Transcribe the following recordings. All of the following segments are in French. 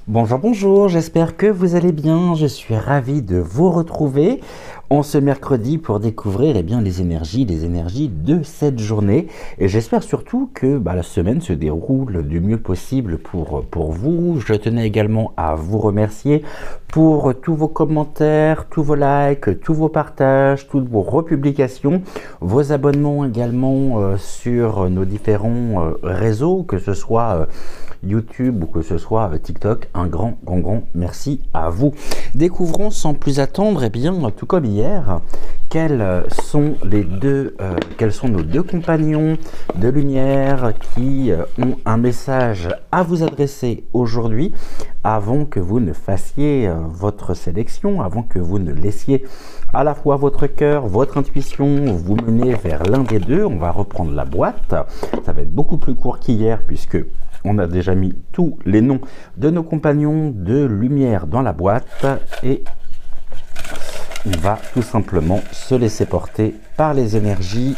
Bonjour, bonjour, j'espère que vous allez bien. Je suis ravi de vous retrouver en ce mercredi pour découvrir les énergies de cette journée. Et j'espère surtout que la semaine se déroule du mieux possible pour vous. Je tenais également à vous remercier pour tous vos commentaires, tous vos likes, tous vos partages, toutes vos republications, vos abonnements également sur nos différents réseaux, que ce soit YouTube ou que ce soit TikTok. Un grand merci à vous. Découvrons sans plus attendre, tout comme hier, quels sont nos deux compagnons de lumière qui ont un message à vous adresser aujourd'hui, avant que vous ne fassiez votre sélection, avant que vous ne laissiez à la fois votre cœur, votre intuition vous mener vers l'un des deux. On va reprendre la boîte. Ça va être beaucoup plus court qu'hier puisque on a déjà mis tous les noms de nos compagnons de lumière dans la boîte et on va tout simplement se laisser porter par les énergies.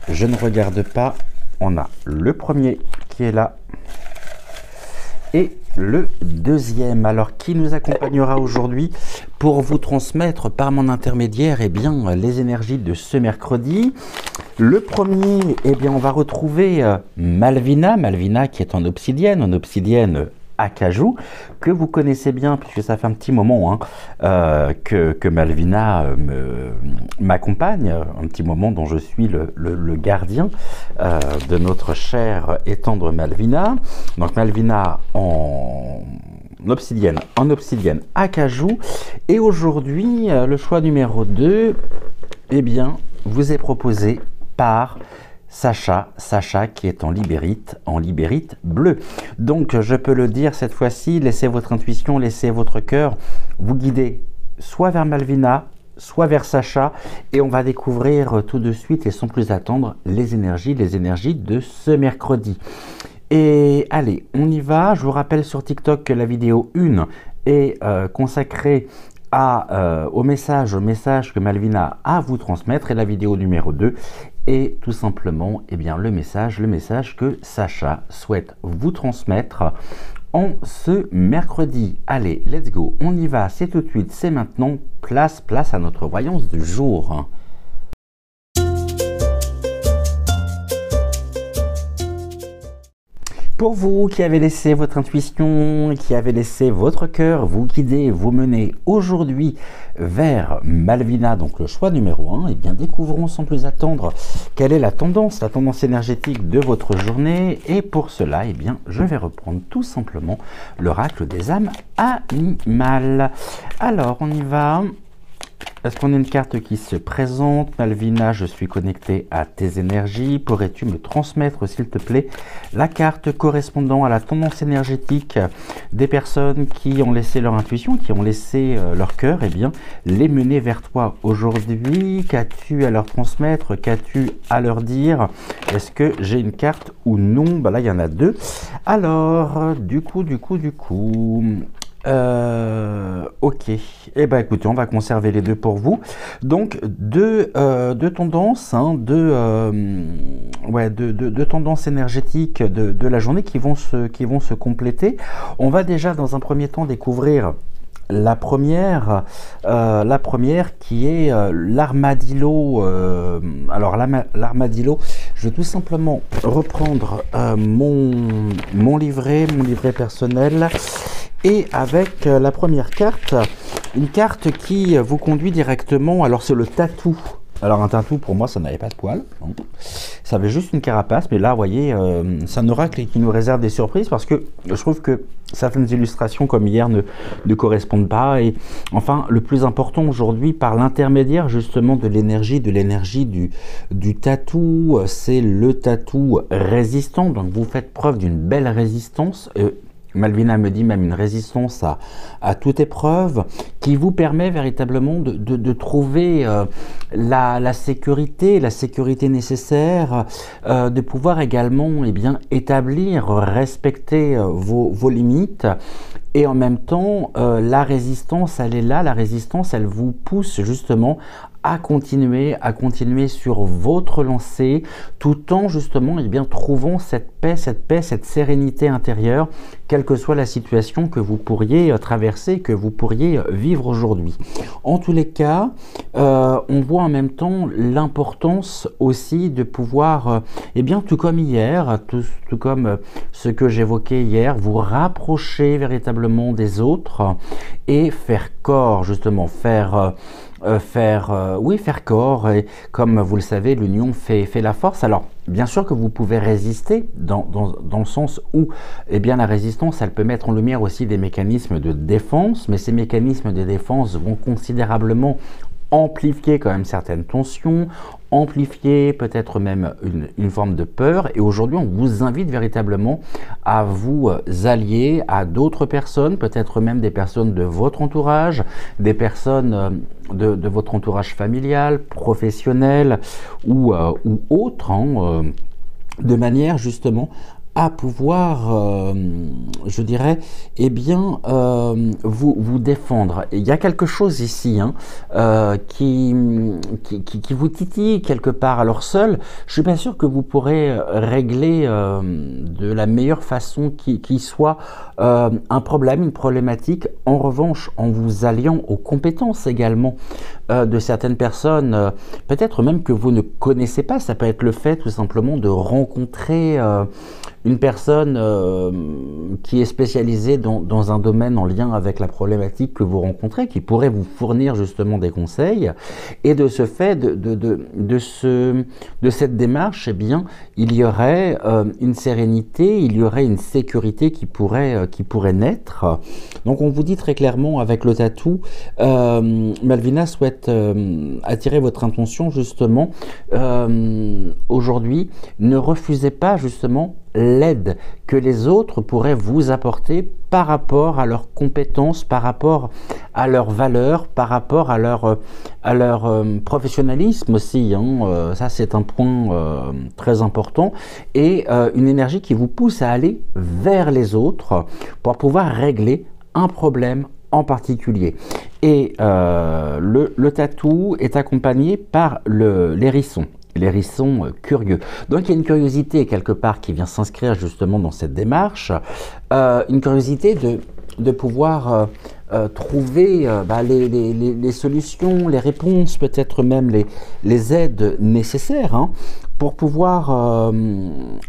Je ne regarde pas. On a le premier qui est là et le deuxième. Alors, qui nous accompagnera aujourd'hui pour vous transmettre par mon intermédiaire les énergies de ce mercredi? Le premier, on va retrouver Malvina qui est en obsidienne acajou, que vous connaissez bien puisque ça fait un petit moment que Malvina m'accompagne, un petit moment dont je suis le gardien de notre chère et tendre Malvina. Donc Malvina en obsidienne acajou. Et aujourd'hui, le choix numéro 2, vous est proposé par Sacha qui est en libérite bleu. Donc je peux le dire cette fois-ci, laissez votre intuition, laissez votre cœur vous guider soit vers Malvina, soit vers Sacha, et on va découvrir tout de suite et sans plus attendre les énergies de ce mercredi. Et allez, on y va. Je vous rappelle sur TikTok que la vidéo 1 est consacrée au message que Malvina a à vous transmettre, et la vidéo numéro 2 est tout simplement le message que Sacha souhaite vous transmettre en ce mercredi. Allez, let's go, on y va, c'est tout de suite, c'est maintenant, place à notre voyance du jour. Pour vous qui avez laissé votre intuition, qui avez laissé votre cœur vous guider, vous mener aujourd'hui vers Malvina, donc le choix numéro 1, découvrons sans plus attendre quelle est la tendance énergétique de votre journée. Et pour cela, je vais reprendre tout simplement l'oracle des âmes animales. Alors, on y va. Est-ce qu'on a une carte qui se présente? Malvina, je suis connecté à tes énergies. Pourrais-tu me transmettre, s'il te plaît, la carte correspondant à la tendance énergétique des personnes qui ont laissé leur intuition, qui ont laissé leur cœur, les mener vers toi aujourd'hui? Qu'as-tu à leur transmettre? Qu'as-tu à leur dire? Est-ce que j'ai une carte ou non? Là, il y en a deux. Alors, du coup... ok, écoutez, on va conserver les deux pour vous. Donc deux tendances, deux tendances énergétiques de la journée qui vont se compléter. On va déjà dans un premier temps découvrir la première qui est l'armadillo. Alors l'armadillo, je vais tout simplement reprendre mon livret personnel. Et avec la première carte, une carte qui vous conduit directement, alors c'est le tatou. Alors un tatou, pour moi, ça n'avait pas de poils, non. Ça avait juste une carapace, mais là, vous voyez, c'est un oracle qui nous réserve des surprises parce que je trouve que certaines illustrations comme hier ne correspondent pas. Et enfin, le plus important aujourd'hui, par l'intermédiaire justement de l'énergie du tatou, c'est le tatou résistant. Donc vous faites preuve d'une belle résistance. Malvina me dit même une résistance à toute épreuve qui vous permet véritablement de trouver la sécurité nécessaire, de pouvoir également établir, respecter vos limites. Et en même temps, la résistance, elle est là, la résistance, elle vous pousse justement à continuer sur votre lancée, tout en justement trouvant cette paix, cette sérénité intérieure, quelle que soit la situation que vous pourriez traverser, que vous pourriez vivre aujourd'hui. En tous les cas, on voit en même temps l'importance aussi de pouvoir, tout comme hier, tout comme ce que j'évoquais hier, vous rapprocher véritablement des autres et faire corps, justement, faire corps, et comme vous le savez, l'union fait la force. Alors, bien sûr que vous pouvez résister dans le sens où, la résistance, elle peut mettre en lumière aussi des mécanismes de défense, mais ces mécanismes de défense vont considérablement amplifier quand même certaines tensions, amplifier peut-être même une forme de peur. Et aujourd'hui, on vous invite véritablement à vous allier à d'autres personnes, peut-être même des personnes de votre entourage, des personnes de votre entourage familial, professionnel ou autre, de manière justement à pouvoir, vous défendre. Il y a quelque chose ici qui vous titille quelque part. Alors seul, je suis pas sûr que vous pourrez régler de la meilleure façon qui soit un problème, une problématique. En revanche, en vous alliant aux compétences également de certaines personnes, peut-être même que vous ne connaissez pas, ça peut être le fait tout simplement de rencontrer une personne qui est spécialisée dans un domaine en lien avec la problématique que vous rencontrez, qui pourrait vous fournir justement des conseils. Et de ce fait, de cette démarche, il y aurait une sérénité, il y aurait une sécurité qui pourrait naître. Donc on vous dit très clairement avec le tatou, Malvina souhaite attirer votre attention justement aujourd'hui. Ne refusez pas justement l'aide que les autres pourraient vous apporter par rapport à leurs compétences, par rapport à leurs valeurs, par rapport à leur professionnalisme aussi. Ça, c'est un point très important. Et une énergie qui vous pousse à aller vers les autres pour pouvoir régler un problème en particulier. Et le tatou est accompagné par l'hérisson. L'hérisson curieux. Donc il y a une curiosité quelque part qui vient s'inscrire justement dans cette démarche, une curiosité de pouvoir trouver les solutions, les réponses, peut-être même les aides nécessaires pour pouvoir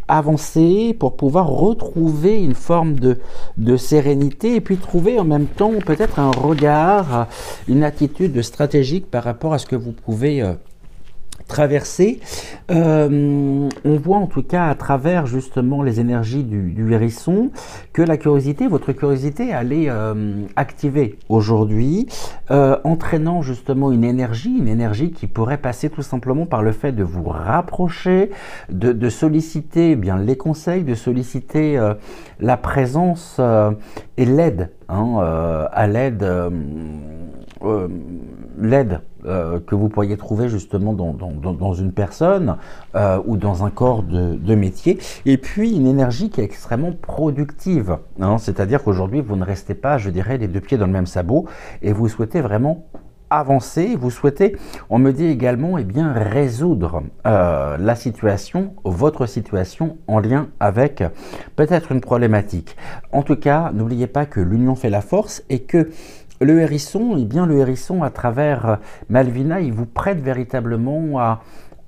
avancer, pour pouvoir retrouver une forme de sérénité et puis trouver en même temps peut-être un regard, une attitude stratégique par rapport à ce que vous pouvez traverser. On voit en tout cas à travers justement les énergies du hérisson que la curiosité, votre curiosité, elle est activée aujourd'hui, entraînant justement une énergie qui pourrait passer tout simplement par le fait de vous rapprocher, de solliciter les conseils, de solliciter la présence et l'aide, à l'aide que vous pourriez trouver justement dans une personne ou dans un corps de métier, et puis une énergie qui est extrêmement productive, c'est-à-dire qu'aujourd'hui vous ne restez pas, je dirais, les deux pieds dans le même sabot et vous souhaitez vraiment avancer, vous souhaitez, on me dit également, résoudre la situation, votre situation en lien avec peut-être une problématique. En tout cas, n'oubliez pas que l'union fait la force et que le hérisson, le hérisson à travers Malvina, il vous prête véritablement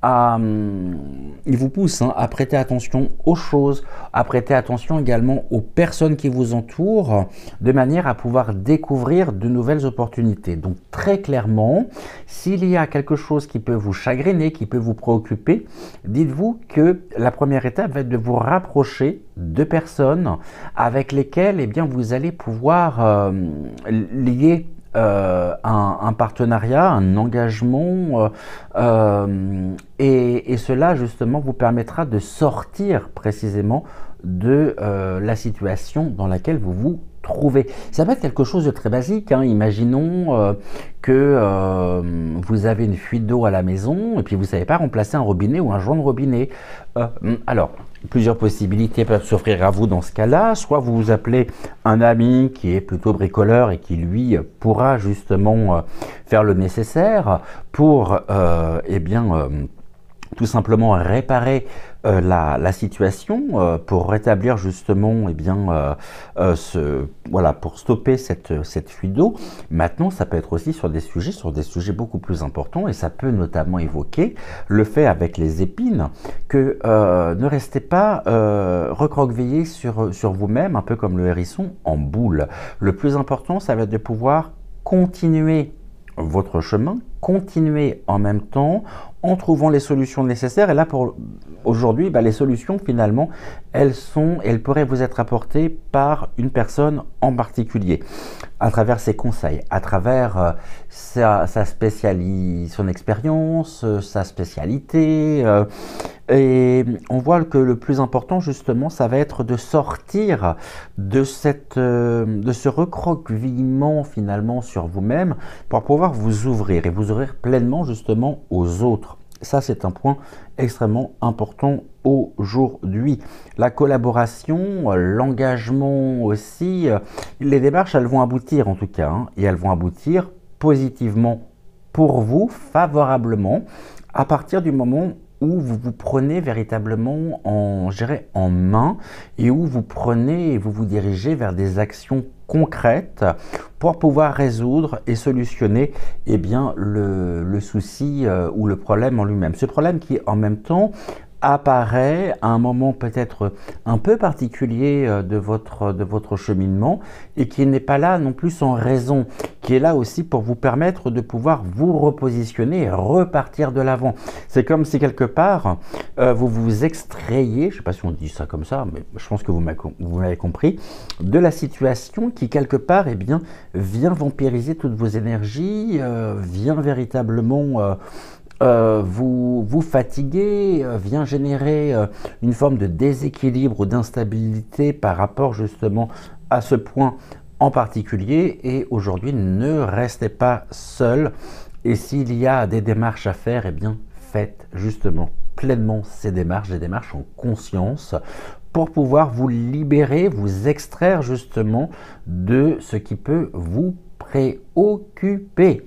il vous pousse à prêter attention aux choses, à prêter attention également aux personnes qui vous entourent, de manière à pouvoir découvrir de nouvelles opportunités. Donc très clairement, s'il y a quelque chose qui peut vous chagriner, qui peut vous préoccuper, dites-vous que la première étape va être de vous rapprocher de personnes avec lesquelles vous allez pouvoir lier un partenariat, un engagement, et cela justement vous permettra de sortir précisément de la situation dans laquelle vous vous trouver. Ça peut être quelque chose de très basique, hein. Imaginons que vous avez une fuite d'eau à la maison et puis vous ne savez pas remplacer un robinet ou un joint de robinet. Alors, plusieurs possibilités peuvent s'offrir à vous dans ce cas-là. Soit vous vous appelez un ami qui est plutôt bricoleur et qui lui pourra justement faire le nécessaire pour tout simplement réparer la situation pour rétablir justement pour stopper cette fuite d'eau. Maintenant, ça peut être aussi sur des sujets beaucoup plus importants, et ça peut notamment évoquer le fait avec les épines que ne restez pas recroquevillé sur vous-même, un peu comme le hérisson en boule. Le plus important, ça va être de pouvoir continuer votre chemin, continuer en même temps en trouvant les solutions nécessaires. Et là, pour aujourd'hui, les solutions finalement, elles pourraient vous être apportées par une personne en particulier, à travers ses conseils, à travers son expérience, sa spécialité. Et on voit que le plus important justement, ça va être de sortir de ce recroquevillement finalement sur vous-même pour pouvoir vous ouvrir et vous ouvrir pleinement justement aux autres. Ça, c'est un point extrêmement important aujourd'hui. La collaboration, l'engagement aussi, les démarches, elles vont aboutir en tout cas, hein, et elles vont aboutir positivement pour vous, favorablement, à partir du moment où vous vous prenez véritablement en main et où vous prenez et vous vous dirigez vers des actions concrètes pour pouvoir résoudre et solutionner le souci ou le problème en lui-même. Ce problème qui en même temps apparaît à un moment peut-être un peu particulier de votre cheminement et qui n'est pas là non plus sans raison, qui est là aussi pour vous permettre de pouvoir vous repositionner et repartir de l'avant. C'est comme si quelque part vous vous extrayiez, je ne sais pas si on dit ça comme ça, mais je pense que vous m'avez compris, de la situation qui quelque part vient vampiriser toutes vos énergies, vient véritablement vous fatiguer, vient générer une forme de déséquilibre ou d'instabilité par rapport justement à ce point en particulier. Et aujourd'hui, ne restez pas seul, et s'il y a des démarches à faire, faites justement pleinement ces démarches, des démarches en conscience, pour pouvoir vous libérer, vous extraire justement de ce qui peut vous préoccuper.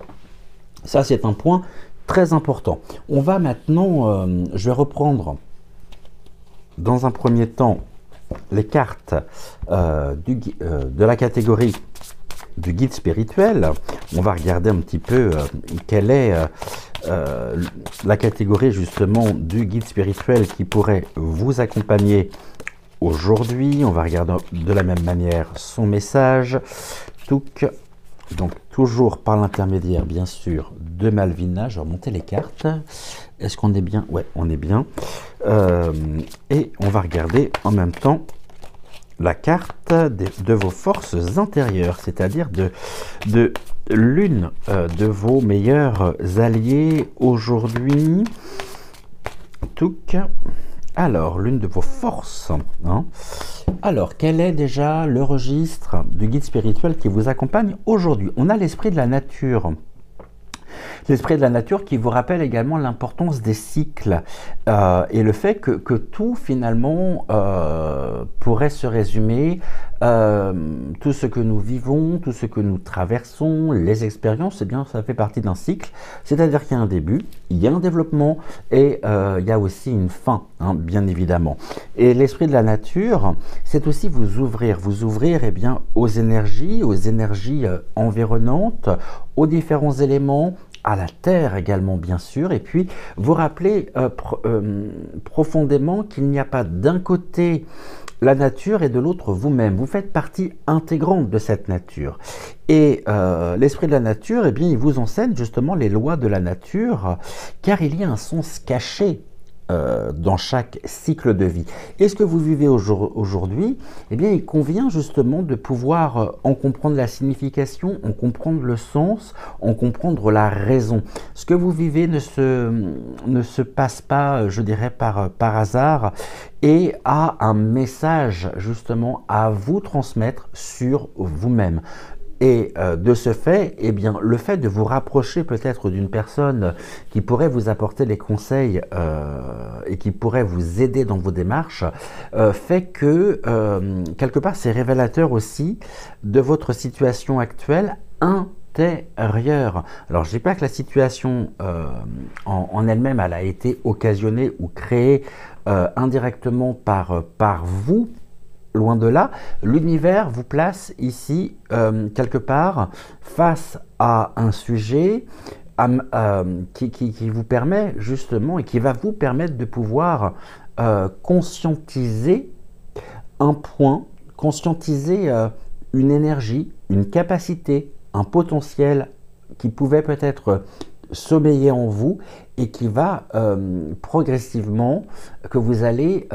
Ça, c'est un point très important. On va maintenant, je vais reprendre dans un premier temps les cartes de la catégorie du guide spirituel. On va regarder un petit peu quelle est la catégorie justement du guide spirituel qui pourrait vous accompagner aujourd'hui. On va regarder de la même manière son message. Donc, toujours par l'intermédiaire, bien sûr, de Malvina. Je vais remonter les cartes. Est-ce qu'on est bien? Ouais, on est bien. Et on va regarder en même temps la carte de vos forces intérieures, c'est-à-dire de l'une de vos meilleurs alliés aujourd'hui. Alors, l'une de vos forces, hein. Alors, quel est déjà le registre du guide spirituel qui vous accompagne aujourd'hui? On a l'esprit de la nature. L'esprit de la nature qui vous rappelle également l'importance des cycles et le fait que tout finalement pourrait se résumer, tout ce que nous vivons, tout ce que nous traversons, les expériences, ça fait partie d'un cycle, c'est-à-dire qu'il y a un début, il y a un développement et il y a aussi une fin, hein, bien évidemment. Et l'esprit de la nature, c'est aussi vous ouvrir aux énergies environnantes, aux différents éléments, à la terre également bien sûr, et puis vous rappeler profondément qu'il n'y a pas d'un côté la nature et de l'autre vous-même. Vous faites partie intégrante de cette nature. Et l'esprit de la nature, il vous enseigne justement les lois de la nature, car il y a un sens caché dans chaque cycle de vie. Et ce que vous vivez aujourd'hui, eh bien, il convient justement de pouvoir en comprendre la signification, en comprendre le sens, en comprendre la raison. Ce que vous vivez ne se passe pas, je dirais, par hasard et a un message justement à vous transmettre sur vous-même. Et de ce fait, eh bien, le fait de vous rapprocher peut-être d'une personne qui pourrait vous apporter des conseils et qui pourrait vous aider dans vos démarches fait que, quelque part, c'est révélateur aussi de votre situation actuelle intérieure. Alors, je ne dis pas que la situation en elle-même, elle a été occasionnée ou créée indirectement par vous. Loin de là, l'univers vous place ici, quelque part, face à un sujet qui vous permet justement et qui va vous permettre de pouvoir conscientiser un point, conscientiser une énergie, une capacité, un potentiel qui pouvait peut-être sommeiller en vous et qui va progressivement, que vous allez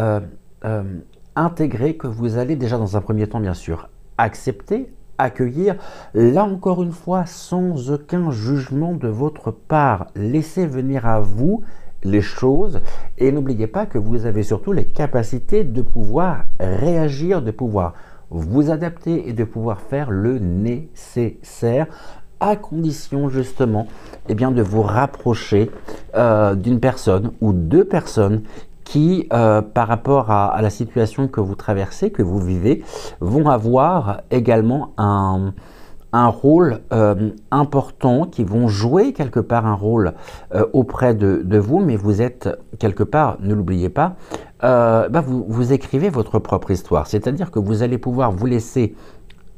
intégrer, que vous allez déjà dans un premier temps bien sûr accepter, accueillir, là encore une fois sans aucun jugement de votre part. Laissez venir à vous les choses et n'oubliez pas que vous avez surtout les capacités de pouvoir réagir, de pouvoir vous adapter et de pouvoir faire le nécessaire à condition justement eh bien, de vous rapprocher d'une personne ou deux personnes qui, par rapport à la situation que vous traversez, que vous vivez, vont avoir également un rôle important, qui vont jouer quelque part un rôle auprès de vous, mais vous êtes quelque part, ne l'oubliez pas, vous écrivez votre propre histoire, c'est-à-dire que vous allez pouvoir vous laisser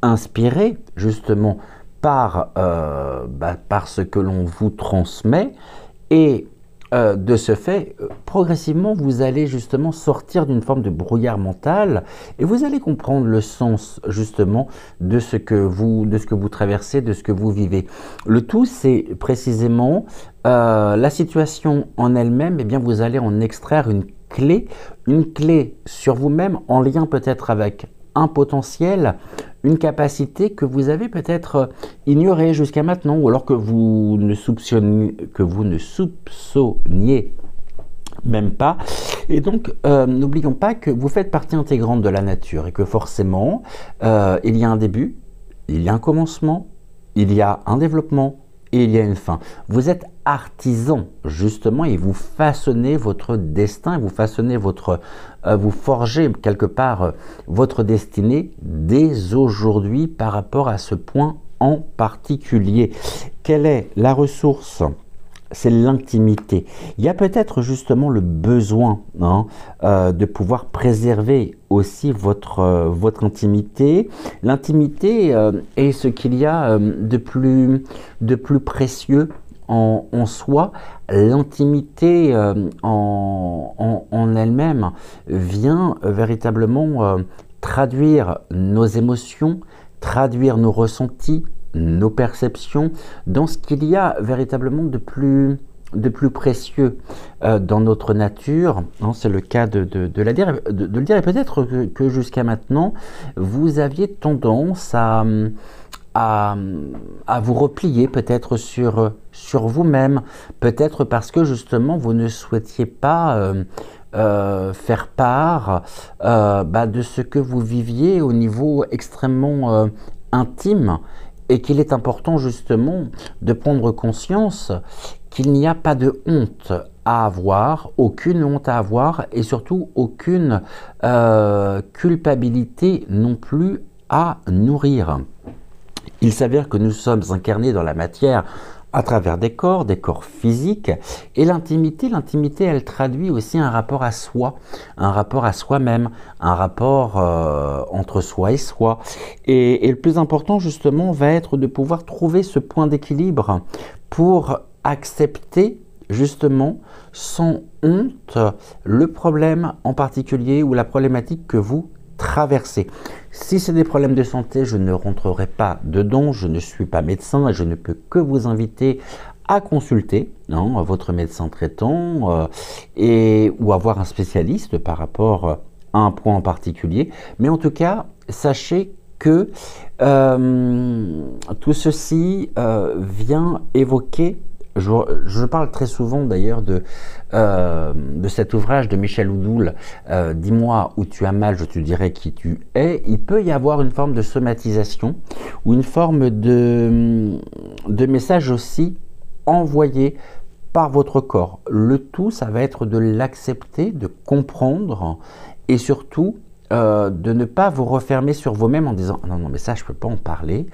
inspirer justement par ce que l'on vous transmet et de ce fait, progressivement, vous allez justement sortir d'une forme de brouillard mental et vous allez comprendre le sens justement de ce que vous traversez, de ce que vous vivez. Le tout, c'est précisément la situation en elle-même. Eh bien, vous allez en extraire une clé sur vous-même en lien peut-être avec un potentiel, une capacité que vous avez peut-être ignorée jusqu'à maintenant, ou alors que vous ne soupçonniez même pas. Et donc, n'oublions pas que vous faites partie intégrante de la nature et que forcément, il y a un début, il y a un commencement, il y a un développement et il y a une fin. Vous êtes artisan justement et vous façonnez votre destin, vous façonnez vous forgez quelque part votre destinée dès aujourd'hui par rapport à ce point en particulier. Quelle est la ressource? C'est l'intimité. Il y a peut-être justement le besoin de pouvoir préserver aussi votre intimité. L'intimité est ce qu'il y a de plus précieux en soi. L'intimité en elle-même vient véritablement traduire nos émotions, traduire nos ressentis, nos perceptions dans ce qu'il y a véritablement de plus précieux dans notre nature. C'est le cas de le dire. Et peut-être que jusqu'à maintenant, vous aviez tendance à vous replier peut-être sur vous-même, peut-être parce que justement vous ne souhaitiez pas faire part de ce que vous viviez au niveau extrêmement intime, et qu'il est important justement de prendre conscience qu'il n'y a pas de honte à avoir, aucune honte à avoir et surtout aucune culpabilité non plus à nourrir. Il s'avère que nous sommes incarnés dans la matière à travers des corps physiques, et l'intimité, elle traduit aussi un rapport à soi, un rapport à soi-même, un rapport entre soi et soi. Et le plus important justement va être de pouvoir trouver ce point d'équilibre pour accepter justement sans honte le problème en particulier ou la problématique que vous traversez. Si c'est des problèmes de santé, je ne rentrerai pas dedans, je ne suis pas médecin et je ne peux que vous inviter à consulter votre médecin traitant ou avoir un spécialiste par rapport à un point en particulier. Mais en tout cas, sachez que tout ceci vient évoquer, je parle très souvent d'ailleurs de cet ouvrage de Michel Oudoul, Dis-moi où tu as mal, je te dirai qui tu es. Il peut y avoir une forme de somatisation ou une forme de message aussi envoyé par votre corps. Le tout, ça va être de l'accepter, de comprendre et surtout de ne pas vous refermer sur vous-même en disant « Non, non, mais ça, je ne peux pas en parler,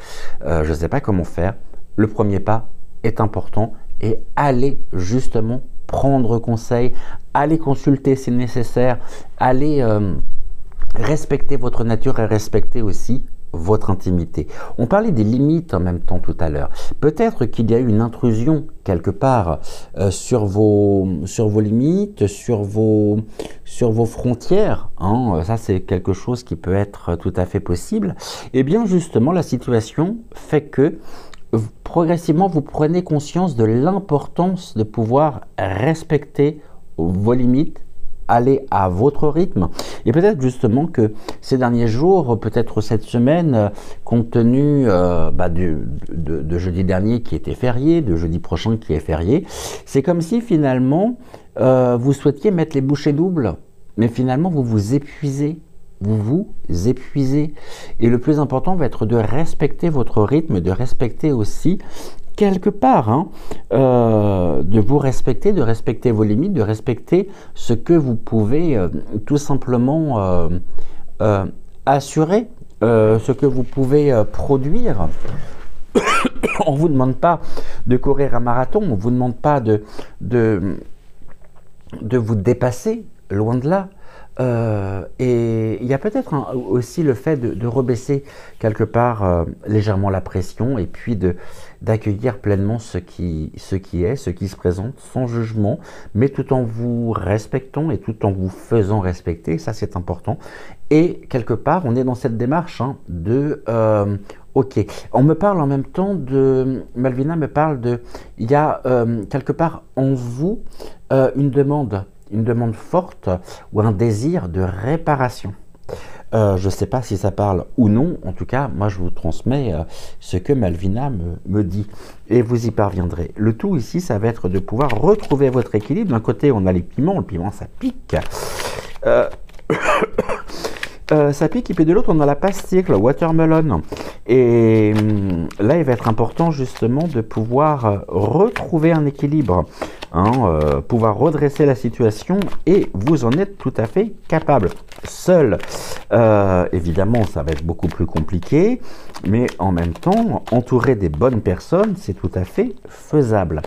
je ne sais pas comment faire ». Le premier pas est important et allez justement prendre conseil, allez consulter si nécessaire, allez respecter votre nature et respecter aussi votre intimité. On parlait des limites en même temps tout à l'heure. Peut-être qu'il y a eu une intrusion quelque part sur vos limites, sur vos frontières. Ça, c'est quelque chose qui peut être tout à fait possible. Et bien justement, la situation fait que progressivement, vous prenez conscience de l'importance de pouvoir respecter vos limites, aller à votre rythme. Et peut-être justement que ces derniers jours, peut-être cette semaine, compte tenu de jeudi dernier qui était férié, de jeudi prochain qui est férié, c'est comme si finalement vous souhaitiez mettre les bouchées doubles, mais finalement vous vous épuisez. Vous vous épuisez. Et le plus important va être de respecter votre rythme, de respecter aussi quelque part, de vous respecter, de respecter vos limites, de respecter ce que vous pouvez tout simplement assurer, ce que vous pouvez produire. On ne vous demande pas de courir un marathon, on ne vous demande pas de vous dépasser, loin de là. Et il y a peut-être aussi le fait de rebaisser quelque part légèrement la pression et puis d'accueillir pleinement ce qui se présente sans jugement, mais tout en vous respectant et tout en vous faisant respecter, ça c'est important. Et quelque part, on est dans cette démarche ok, on me parle en même temps Malvina me parle il y a quelque part en vous une demande forte ou un désir de réparation. Je ne sais pas si ça parle ou non, en tout cas, moi je vous transmets ce que Malvina me dit et vous y parviendrez. Le tout ici, ça va être de pouvoir retrouver votre équilibre. D'un côté, on a les piments, le piment ça pique. Ça pique, et puis de l'autre, on a la pastille, le watermelon. Et là, il va être important justement de pouvoir retrouver un équilibre, pouvoir redresser la situation, et vous en êtes tout à fait capable. Seul, évidemment, ça va être beaucoup plus compliqué, mais en même temps, entouré des bonnes personnes, c'est tout à fait faisable.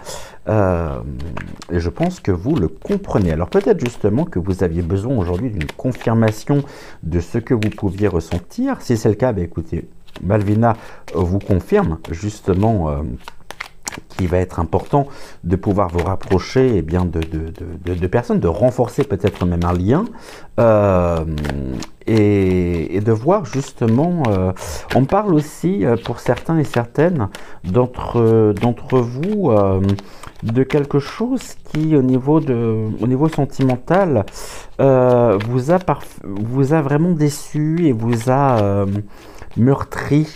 Et je pense que vous le comprenez. Alors peut-être justement que vous aviez besoin aujourd'hui d'une confirmation de ce que vous pouviez ressentir. Si c'est le cas, écoutez, Malvina vous confirme justement qu'il va être important de pouvoir vous rapprocher de personnes, de renforcer peut-être même un lien et de voir justement, on parle aussi pour certains et certaines d'entre vous de quelque chose qui au niveau sentimental vous a vraiment déçu et vous a meurtri,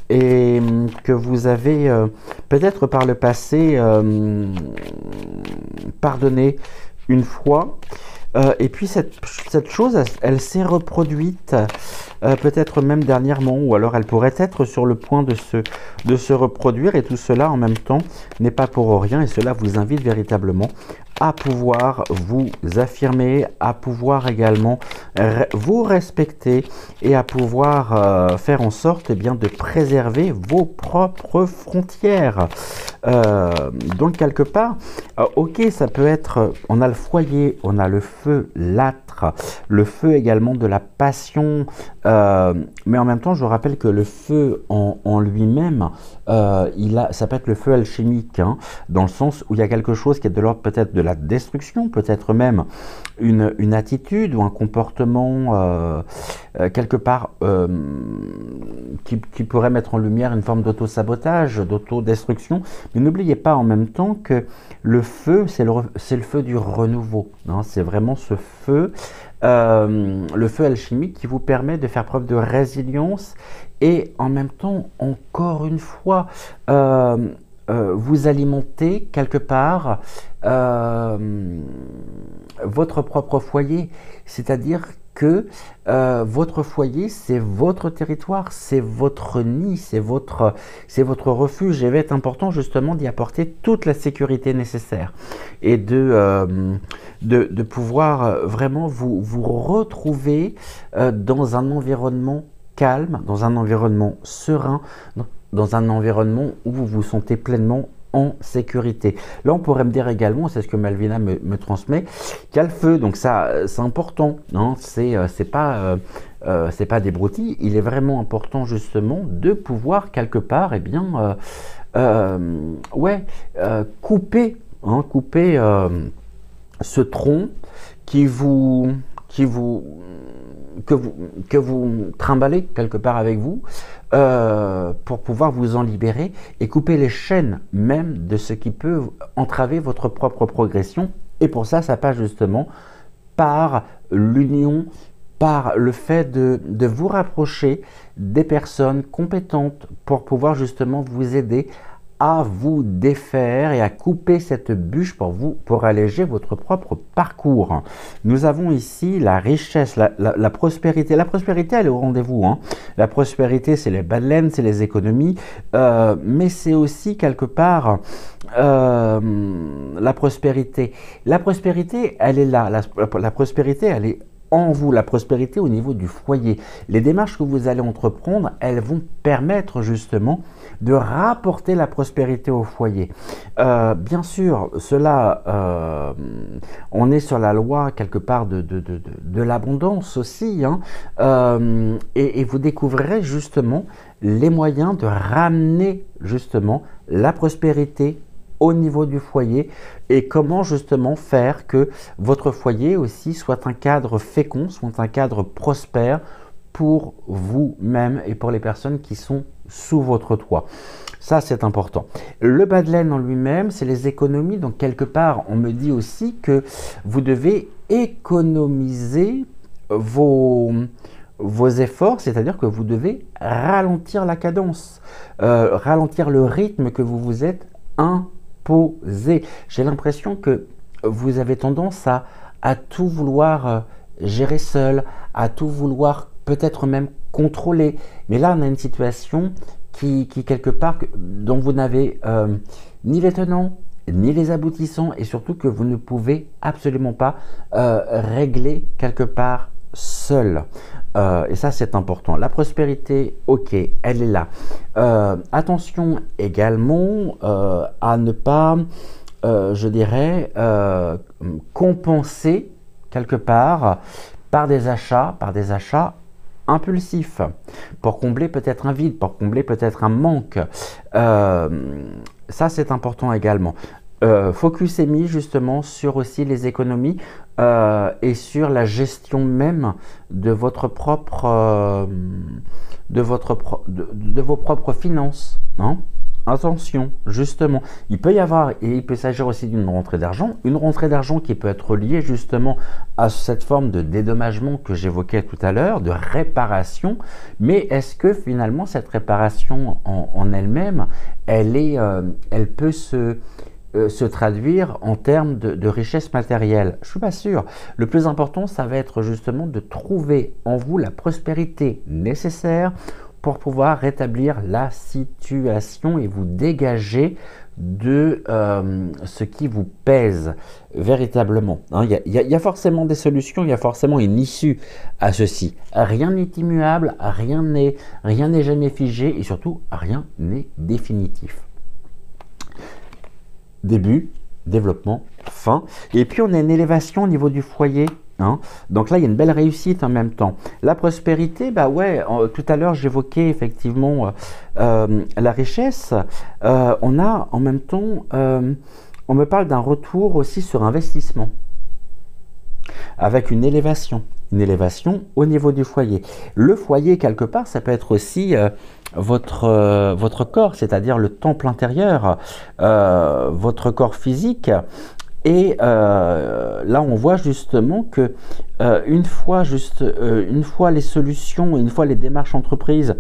et que vous avez peut-être par le passé pardonné une fois, et puis cette chose, elle s'est reproduite peut-être même dernièrement, ou alors elle pourrait être sur le point de se reproduire, et tout cela en même temps n'est pas pour rien, et cela vous invite véritablement à pouvoir vous affirmer, à pouvoir également vous respecter et à pouvoir faire en sorte de préserver vos propres frontières. Donc quelque part, ok, ça peut être, on a le foyer, on a le feu, l'âtre, le feu également de la passion, mais en même temps je rappelle que le feu en lui-même, ça peut être le feu alchimique, dans le sens où il y a quelque chose qui est de l'ordre peut-être de la destruction, peut-être même une attitude ou un comportement quelque part qui pourrait mettre en lumière une forme d'auto-sabotage, d'autodestruction. Mais n'oubliez pas en même temps que le feu, c'est le feu du renouveau, hein. C'est vraiment ce feu, le feu alchimique qui vous permet de faire preuve de résilience et en même temps, encore une fois, vous alimenter quelque part votre propre foyer, c'est-à-dire que votre foyer, c'est votre territoire, c'est votre nid, c'est votre refuge. Et il va être important justement d'y apporter toute la sécurité nécessaire et de pouvoir vraiment vous retrouver dans un environnement calme, dans un environnement serein, dans un environnement où vous vous sentez pleinement en sécurité. Là, on pourrait me dire également, c'est ce que Malvina me transmet, qu'il y a le feu, donc ça, c'est important, hein, c'est pas des broutilles, il est vraiment important justement de pouvoir quelque part, eh bien, couper, hein, ce tronc qui vous que vous trimballez quelque part avec vous pour pouvoir vous en libérer et couper les chaînes même de ce qui peut entraver votre propre progression. Et pour ça, ça passe justement par l'union, par le fait de vous rapprocher des personnes compétentes pour pouvoir justement vous aider à vous défaire et à couper cette bûche pour alléger votre propre parcours. Nous avons ici la richesse, la prospérité. La prospérité, elle est au rendez-vous, hein. La prospérité, c'est les baleines, c'est les économies, mais c'est aussi quelque part la prospérité. La prospérité, elle est là. La prospérité, elle est en vous, la prospérité au niveau du foyer. Les démarches que vous allez entreprendre, elles vont permettre justement de rapporter la prospérité au foyer. Bien sûr, cela, on est sur la loi quelque part de l'abondance aussi, hein, et vous découvrirez justement les moyens de ramener justement la prospérité au niveau du foyer et comment justement faire que votre foyer aussi soit un cadre fécond, soit un cadre prospère pour vous-même et pour les personnes qui sont sous votre toit. Ça, c'est important. Le bas de laine en lui-même, c'est les économies. Donc, quelque part, on me dit aussi que vous devez économiser vos efforts, c'est-à-dire que vous devez ralentir la cadence, ralentir le rythme que vous vous êtes imposé. J'ai l'impression que vous avez tendance à tout vouloir gérer seul, à tout vouloir peut-être même contrôler. Mais là, on a une situation qui quelque part, dont vous n'avez ni les tenants, ni les aboutissants, et surtout que vous ne pouvez absolument pas régler quelque part seul. Et ça, c'est important. La prospérité, ok, elle est là. Attention également à ne pas, je dirais, compenser quelque part par des achats impulsifs, pour combler peut-être un vide, pour combler peut-être un manque. Ça, c'est important également. Focus est mis justement sur aussi les économies et sur la gestion même de votre propre, de vos propres finances, hein. Attention, justement, il peut y avoir, et il peut s'agir aussi d'une rentrée d'argent qui peut être liée justement à cette forme de dédommagement que j'évoquais tout à l'heure, de réparation, mais est-ce que finalement cette réparation en elle-même, elle peut se traduire en termes de richesse matérielle? Je ne suis pas sûr. Le plus important, ça va être justement de trouver en vous la prospérité nécessaire pour pouvoir rétablir la situation et vous dégager de ce qui vous pèse véritablement. Il y a forcément des solutions, il y a forcément une issue à ceci. Rien n'est immuable, rien n'est jamais figé et surtout rien n'est définitif. Début, développement, fin. Et puis on a une élévation au niveau du foyer. Hein. Donc là, il y a une belle réussite en même temps. La prospérité, bah ouais, tout à l'heure j'évoquais effectivement la richesse. On a en même temps, on me parle d'un retour aussi sur investissement, avec une élévation. une élévation au niveau du foyer. Le foyer, quelque part, ça peut être aussi votre corps, c'est-à-dire le temple intérieur, votre corps physique. Et là, on voit justement que une fois les solutions, une fois les démarches entreprises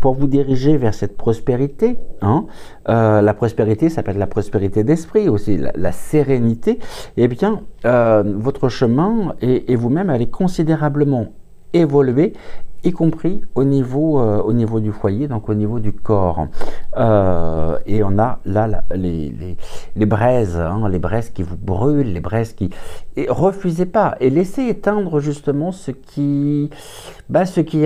pour vous diriger vers cette prospérité, hein, la prospérité, ça peut être la prospérité d'esprit aussi, la sérénité, eh bien, votre chemin et vous-même allez considérablement évoluer, y compris au niveau du foyer, donc au niveau du corps. Et on a là les braises, hein, les braises qui vous brûlent, les braises qui... Et refusez pas, et laissez éteindre justement ce qui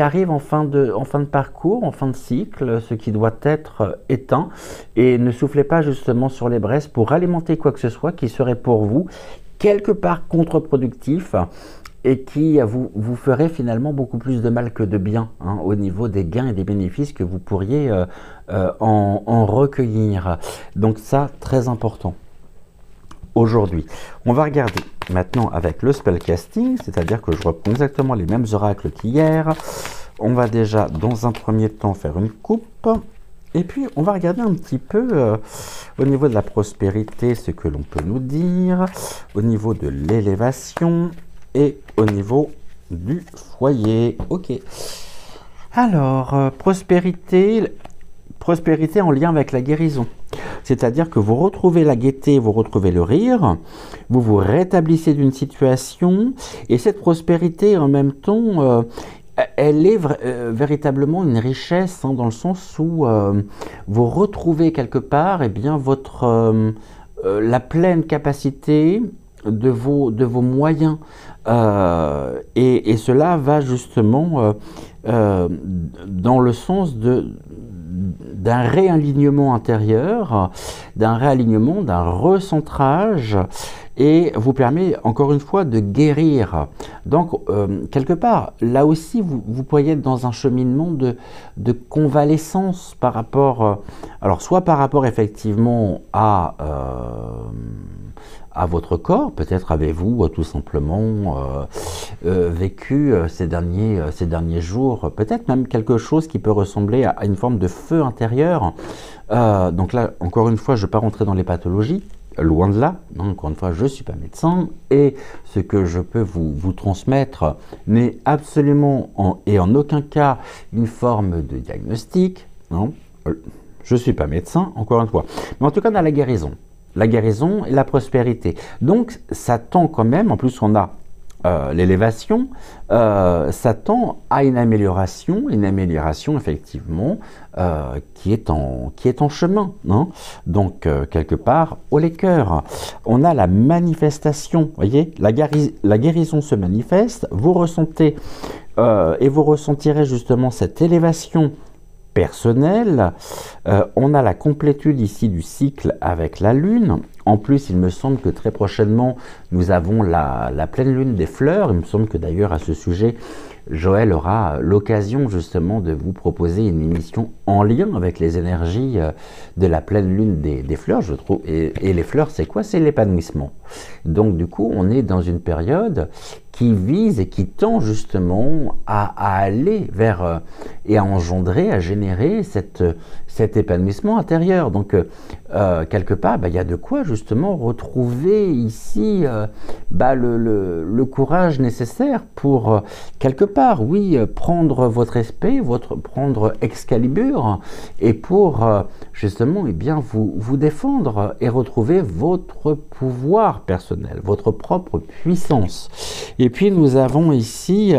arrive en fin de parcours, en fin de cycle, ce qui doit être éteint, et ne soufflez pas justement sur les braises pour alimenter quoi que ce soit qui serait pour vous quelque part contre-productif, et qui vous ferait finalement beaucoup plus de mal que de bien, hein, au niveau des gains et des bénéfices que vous pourriez en recueillir. Donc ça, très important. Aujourd'hui, on va regarder maintenant avec le spellcasting, c'est-à-dire que je reprends exactement les mêmes oracles qu'hier. On va déjà, dans un premier temps, faire une coupe. Et puis, on va regarder un petit peu au niveau de la prospérité, ce que l'on peut nous dire, au niveau de l'élévation, et au niveau du foyer. Ok. Alors, prospérité en lien avec la guérison. C'est-à-dire que vous retrouvez la gaieté, vous retrouvez le rire, vous vous rétablissez d'une situation, et cette prospérité, en même temps, elle est véritablement une richesse, hein, dans le sens où vous retrouvez quelque part, eh bien, la pleine capacité de vos moyens, et cela va justement dans le sens d'un réalignement intérieur, d'un recentrage, et vous permet encore une fois de guérir. Donc quelque part, là aussi vous pourriez être dans un cheminement de convalescence par rapport, alors soit par rapport effectivement à votre corps, peut-être avez-vous tout simplement vécu ces derniers jours, peut-être même quelque chose qui peut ressembler à une forme de feu intérieur. Donc là, encore une fois, je ne vais pas rentrer dans les pathologies, loin de là. Encore une fois, je ne suis pas médecin, et ce que je peux vous transmettre n'est absolument et en aucun cas une forme de diagnostic. Non, je ne suis pas médecin, encore une fois. Mais en tout cas, on a la guérison. La guérison et la prospérité. Donc, ça tend quand même, en plus on a l'élévation, ça tend à une amélioration effectivement qui est en chemin, hein. Donc, quelque part, haut les cœurs. On a la manifestation, vous voyez, la guérison se manifeste, vous ressentez et vous ressentirez justement cette élévation personnel. On a la complétude ici du cycle avec la lune. En plus, il me semble que très prochainement, nous avons la pleine lune des fleurs. Il me semble que d'ailleurs, à ce sujet, Joël aura l'occasion justement de vous proposer une émission en lien avec les énergies de la pleine lune des fleurs, je trouve. Et les fleurs, c'est quoi? C'est l'épanouissement. Donc du coup, on est dans une période qui vise et qui tend justement à aller vers et à engendrer, à générer cet épanouissement intérieur. Donc quelque part, il y a de quoi justement retrouver ici le courage nécessaire pour quelque part, oui, prendre votre épée, prendre Excalibur, et pour justement vous défendre et retrouver votre pouvoir personnel, votre propre puissance. Et puis nous avons ici,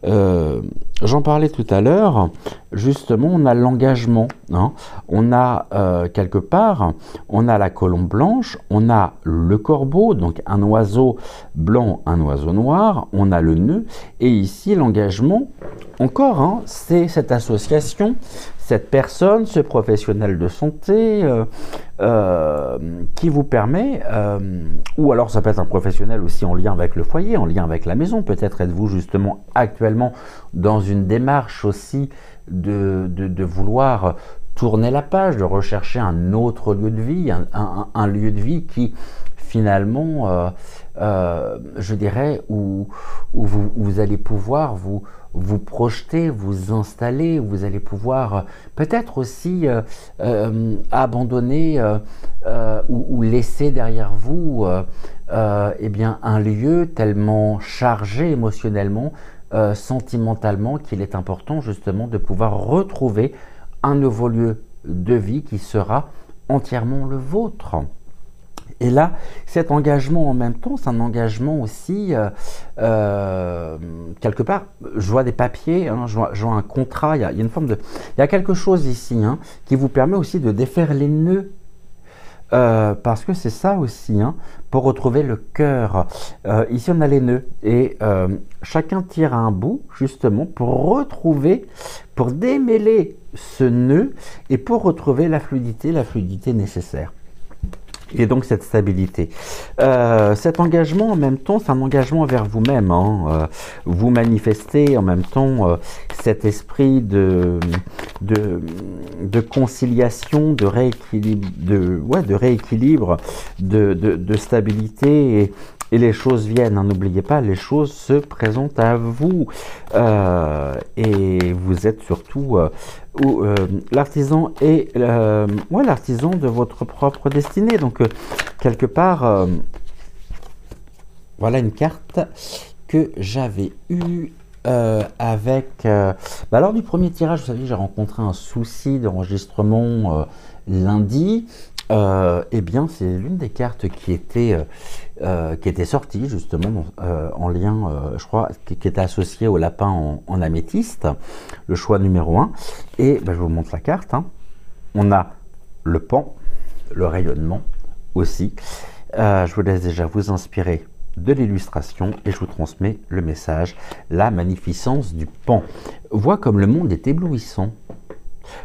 j'en parlais tout à l'heure, justement on a l'engagement, hein. On a quelque part, on a la colombe blanche, on a le corbeau, donc un oiseau blanc, un oiseau noir, on a le nœud, et ici l'engagement, encore, hein, c'est cette association, cette personne, ce professionnel de santé qui vous permet, ou alors ça peut être un professionnel aussi en lien avec le foyer, en lien avec la maison, peut-être êtes-vous justement actuellement dans une démarche aussi de vouloir tourner la page, de rechercher un autre lieu de vie, un lieu de vie qui finalement je dirais, où vous allez pouvoir vous projeter, vous installer, vous allez pouvoir peut-être aussi abandonner ou laisser derrière vous eh bien, un lieu tellement chargé émotionnellement, sentimentalement, qu'il est important justement de pouvoir retrouver un nouveau lieu de vie qui sera entièrement le vôtre. Et là, cet engagement en même temps, c'est un engagement aussi, quelque part, je vois des papiers, hein, je vois un contrat, il y a une forme de... Il y a quelque chose ici hein, qui vous permet aussi de défaire les nœuds. Parce que c'est ça aussi, hein, pour retrouver le cœur. Ici, on a les nœuds et chacun tire un bout, justement, pour retrouver, pour démêler ce nœud et pour retrouver la fluidité nécessaire. Et donc cette stabilité. Cet engagement en même temps, c'est un engagement envers vous-même. Hein. Vous manifestez en même temps cet esprit de conciliation, de rééquilibre, de stabilité. Et les choses viennent, hein, n'oubliez pas, les choses se présentent à vous. Et vous êtes surtout l'artisan et l'artisan de votre propre destinée. Donc, quelque part, voilà une carte que j'avais eue avec... lors du premier tirage, vous savez, j'ai rencontré un souci d'enregistrement lundi. Eh bien, c'est l'une des cartes qui était sortie justement en lien, je crois, qui était associée au lapin en améthyste, le choix numéro 1. Et je vous montre la carte. Hein. On a le pan, le rayonnement aussi. Je vous laisse déjà vous inspirer de l'illustration et je vous transmets le message. La magnificence du pan. Vois comme le monde est éblouissant.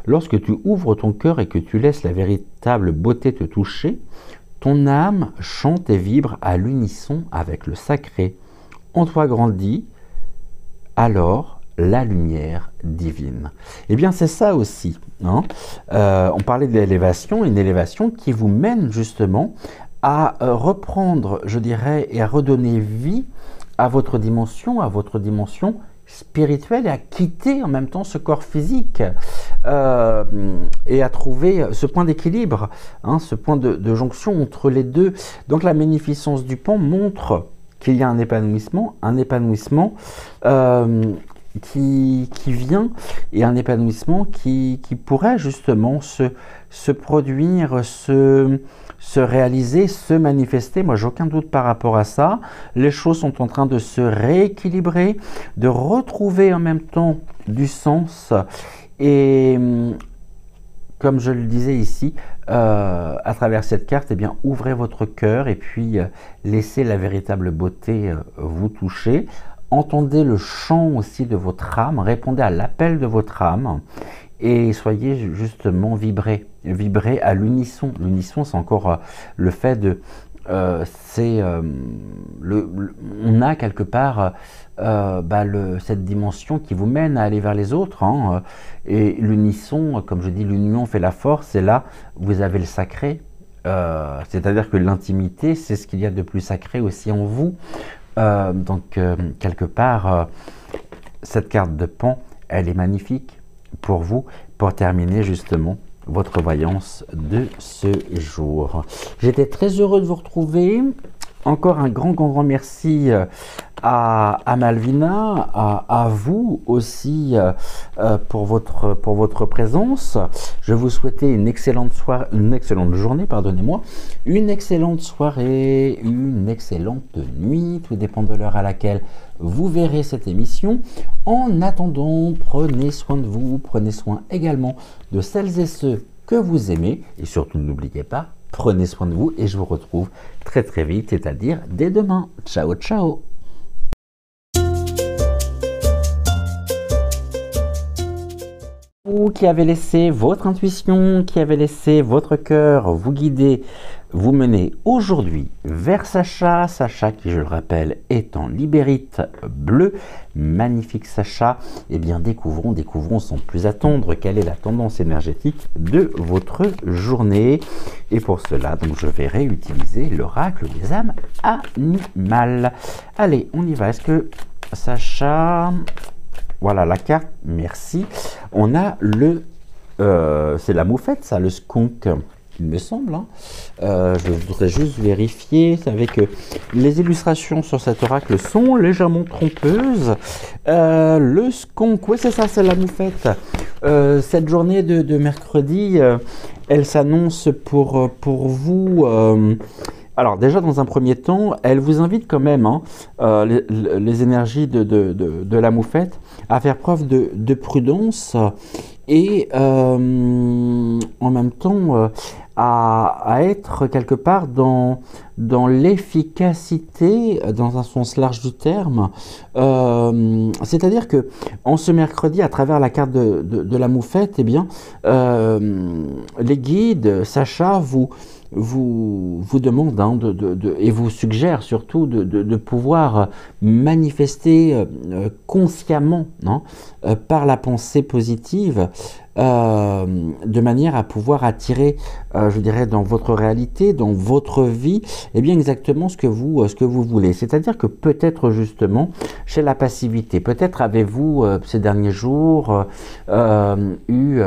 Lorsque tu ouvres ton cœur et que tu laisses la véritable beauté te toucher, ton âme chante et vibre à l'unisson avec le sacré. En toi grandit alors la lumière divine. Eh bien, c'est ça aussi. Hein. On parlait de l'élévation, une élévation qui vous mène justement à reprendre, je dirais, et à redonner vie à votre dimension spirituelle et à quitter en même temps ce corps physique et à trouver ce point d'équilibre, hein, ce point de jonction entre les deux. Donc la magnificence du pan montre qu'il y a un épanouissement qui vient et un épanouissement qui pourrait justement se produire, se réaliser, se manifester. Moi, j'ai aucun doute par rapport à ça. Les choses sont en train de se rééquilibrer, de retrouver en même temps du sens. Et comme je le disais ici, à travers cette carte, eh bien, ouvrez votre cœur et puis laissez la véritable beauté vous toucher. Entendez le chant aussi de votre âme, répondez à l'appel de votre âme et soyez justement vibrés à l'unisson. L'unisson, c'est encore le fait de... on a quelque part cette dimension qui vous mène à aller vers les autres. Hein, et l'unisson, comme je dis, l'union fait la force. Et là, vous avez le sacré. C'est-à-dire que l'intimité, c'est ce qu'il y a de plus sacré aussi en vous. Donc, quelque part, cette carte de pan, elle est magnifique pour vous, pour terminer justement votre voyance de ce jour. J'étais très heureux de vous retrouver. Encore un grand merci à Malvina, à vous aussi pour votre présence. Je vous souhaitais une excellente journée, pardonnez-moi, une excellente soirée, une excellente nuit, tout dépend de l'heure à laquelle vous verrez cette émission. En attendant, prenez soin de vous, prenez soin également de celles et ceux que vous aimez et surtout n'oubliez pas, prenez soin de vous et je vous retrouve très vite, c'est-à-dire dès demain. Ciao, ciao. Vous qui avez laissé votre intuition, qui avez laissé votre cœur vous guider vous menez aujourd'hui vers Sacha. Sacha qui, je le rappelle, est en libérite bleu. Magnifique Sacha. Eh bien, découvrons sans plus attendre quelle est la tendance énergétique de votre journée. Et pour cela, donc, je vais réutiliser l'oracle des âmes animales. Allez, on y va. Est-ce que Sacha... Voilà la carte, merci. On a le... c'est la moufette, ça, le skunk. Il me semble. Hein. Je voudrais juste vérifier avec les illustrations sur cet oracle sont légèrement trompeuses. Le skunk, oui c'est ça, c'est la moufette. Cette journée de mercredi, elle s'annonce pour vous. Alors déjà dans un premier temps, elle vous invite quand même, hein, les énergies de la moufette, à faire preuve de prudence et en même temps à être quelque part dans l'efficacité, dans un sens large du terme. C'est-à-dire que en ce mercredi, à travers la carte de la moufette, eh bien, les guides, Sacha, vous demande hein, et vous suggère surtout de pouvoir manifester consciemment hein, par la pensée positive de manière à pouvoir attirer, je dirais, dans votre réalité, dans votre vie, eh bien exactement ce que vous voulez. C'est-à-dire que peut-être justement chez la passivité, peut-être avez-vous ces derniers jours eu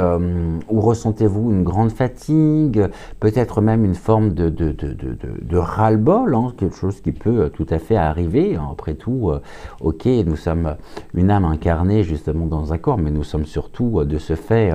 ou ressentez-vous une grande fatigue, peut-être même une forme de ras-le-bol, hein, quelque chose qui peut tout à fait arriver. Après tout, ok, nous sommes une âme incarnée justement dans un corps, mais nous sommes surtout de ce fait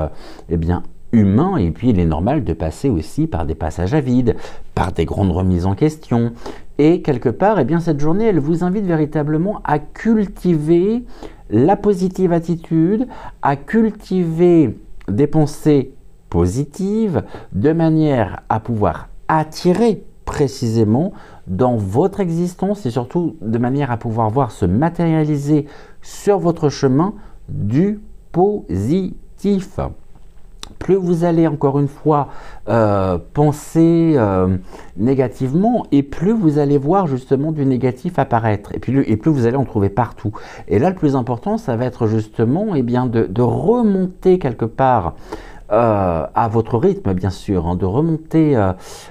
eh bien, humain, et puis il est normal de passer aussi par des passages à vide, par des grandes remises en question. Et quelque part, eh bien, cette journée, elle vous invite véritablement à cultiver la positive attitude, à cultiver des pensées positives, de manière à pouvoir attirer précisément dans votre existence et surtout de manière à pouvoir voir se matérialiser sur votre chemin du positif. Plus vous allez encore une fois penser négativement, et plus vous allez voir justement du négatif apparaître, et plus vous allez en trouver partout. Et là, le plus important, ça va être justement eh bien, de remonter quelque part à votre rythme, bien sûr, hein, de remonter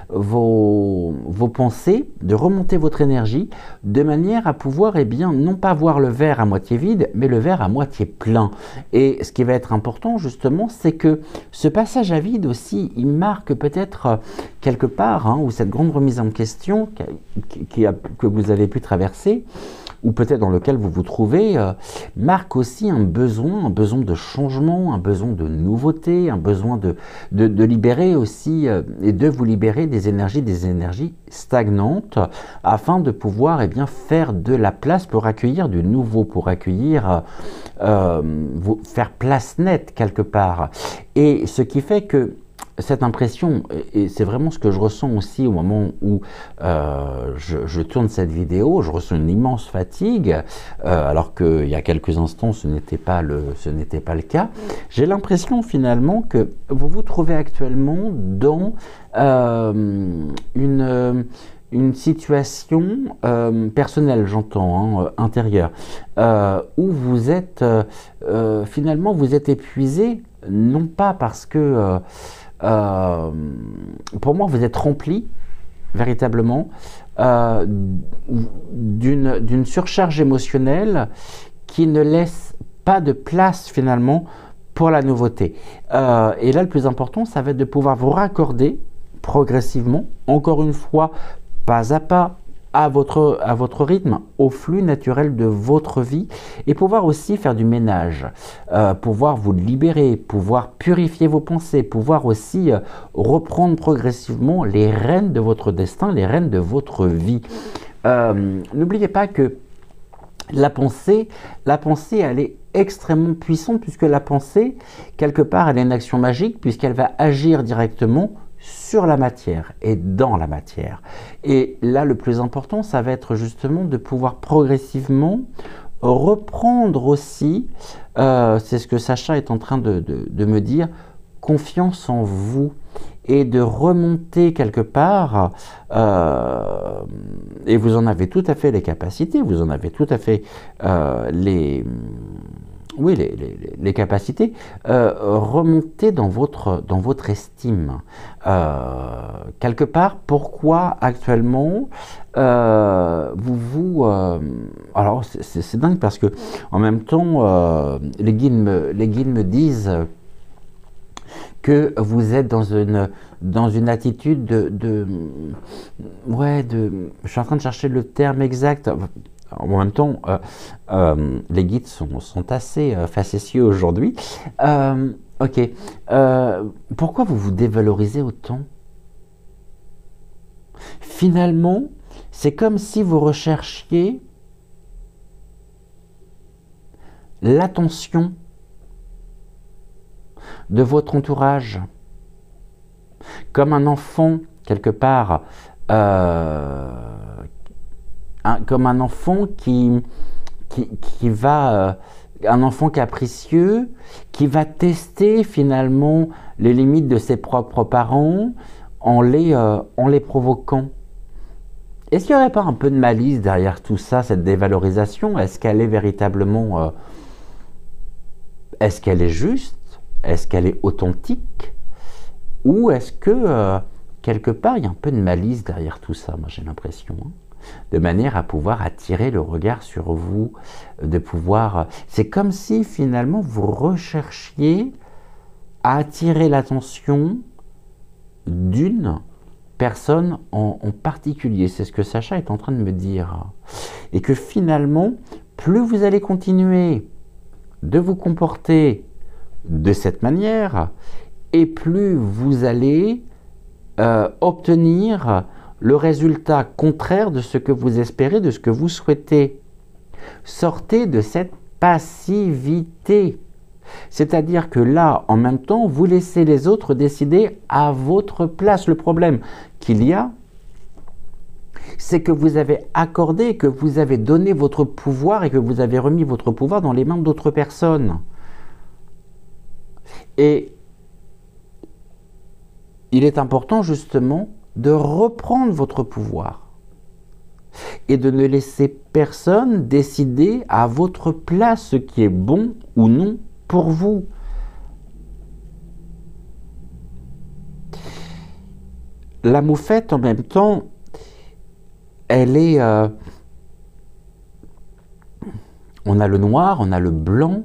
vos pensées, de remonter votre énergie, de manière à pouvoir, eh bien, non pas voir le verre à moitié vide, mais le verre à moitié plein. Et ce qui va être important, justement, c'est que ce passage à vide aussi, il marque peut-être quelque part, hein, où cette grande remise en question que vous avez pu traverser, ou peut-être dans lequel vous vous trouvez, marque aussi un besoin de changement, un besoin de nouveauté, un besoin de libérer aussi, et de vous libérer des énergies stagnantes, afin de pouvoir eh bien, faire de la place pour accueillir du nouveau, pour accueillir, faire place nette quelque part. Et ce qui fait que cette impression, et c'est vraiment ce que je ressens aussi au moment où je tourne cette vidéo, je ressens une immense fatigue, alors qu'il y a quelques instants ce n'était pas le cas. J'ai l'impression finalement que vous vous trouvez actuellement dans une situation personnelle, j'entends, hein, intérieure, où vous êtes finalement vous êtes épuisé, non pas parce que pour moi, vous êtes rempli véritablement d'une surcharge émotionnelle qui ne laisse pas de place finalement pour la nouveauté. Et là, le plus important, ça va être de pouvoir vous raccorder progressivement, encore une fois, pas à pas, à votre rythme, au flux naturel de votre vie, et pouvoir aussi faire du ménage, pouvoir vous libérer, pouvoir purifier vos pensées, pouvoir aussi reprendre progressivement les rênes de votre destin, les rênes de votre vie. N'oubliez pas que la pensée, elle est extrêmement puissante, puisque la pensée, quelque part, elle est une action magique, puisqu'elle va agir directement sur la matière et dans la matière. Et là, le plus important, ça va être justement de pouvoir progressivement reprendre aussi, c'est ce que Sacha est en train de me dire, confiance en vous. et de remonter quelque part, et vous en avez tout à fait les capacités, vous en avez tout à fait oui, les capacités, remonter dans votre estime. Quelque part, pourquoi actuellement alors c'est dingue parce que en même temps, les guides me disent que vous êtes dans une attitude je suis en train de chercher le terme exact. En même temps, les guides sont assez facétieux aujourd'hui. Ok. Pourquoi vous vous dévalorisez autant? Finalement, c'est comme si vous recherchiez l'attention de votre entourage. Comme un enfant, quelque part, comme un enfant qui va, un enfant capricieux, qui va tester finalement les limites de ses propres parents en les provoquant. Est-ce qu'il n'y aurait pas un peu de malice derrière tout ça, cette dévalorisation? Est-ce qu'elle est véritablement... est-ce qu'elle est juste? Est-ce qu'elle est authentique? Ou est-ce que, quelque part, il y a un peu de malice derrière tout ça, moi j'ai l'impression, hein, de manière à pouvoir attirer le regard sur vous, de pouvoir... C'est comme si, finalement, vous recherchiez à attirer l'attention d'une personne en particulier. C'est ce que Sacha est en train de me dire. Et que finalement, plus vous allez continuer de vous comporter de cette manière, et plus vous allez obtenir le résultat contraire de ce que vous espérez, de ce que vous souhaitez. Sortez de cette passivité. C'est-à-dire que là, en même temps, vous laissez les autres décider à votre place. Le problème qu'il y a, c'est que vous avez accordé, que vous avez donné votre pouvoir et que vous avez remis votre pouvoir dans les mains d'autres personnes. Et il est important justement de reprendre votre pouvoir et de ne laisser personne décider à votre place ce qui est bon ou non pour vous. La moufette, en même temps, elle est... on a le noir, on a le blanc,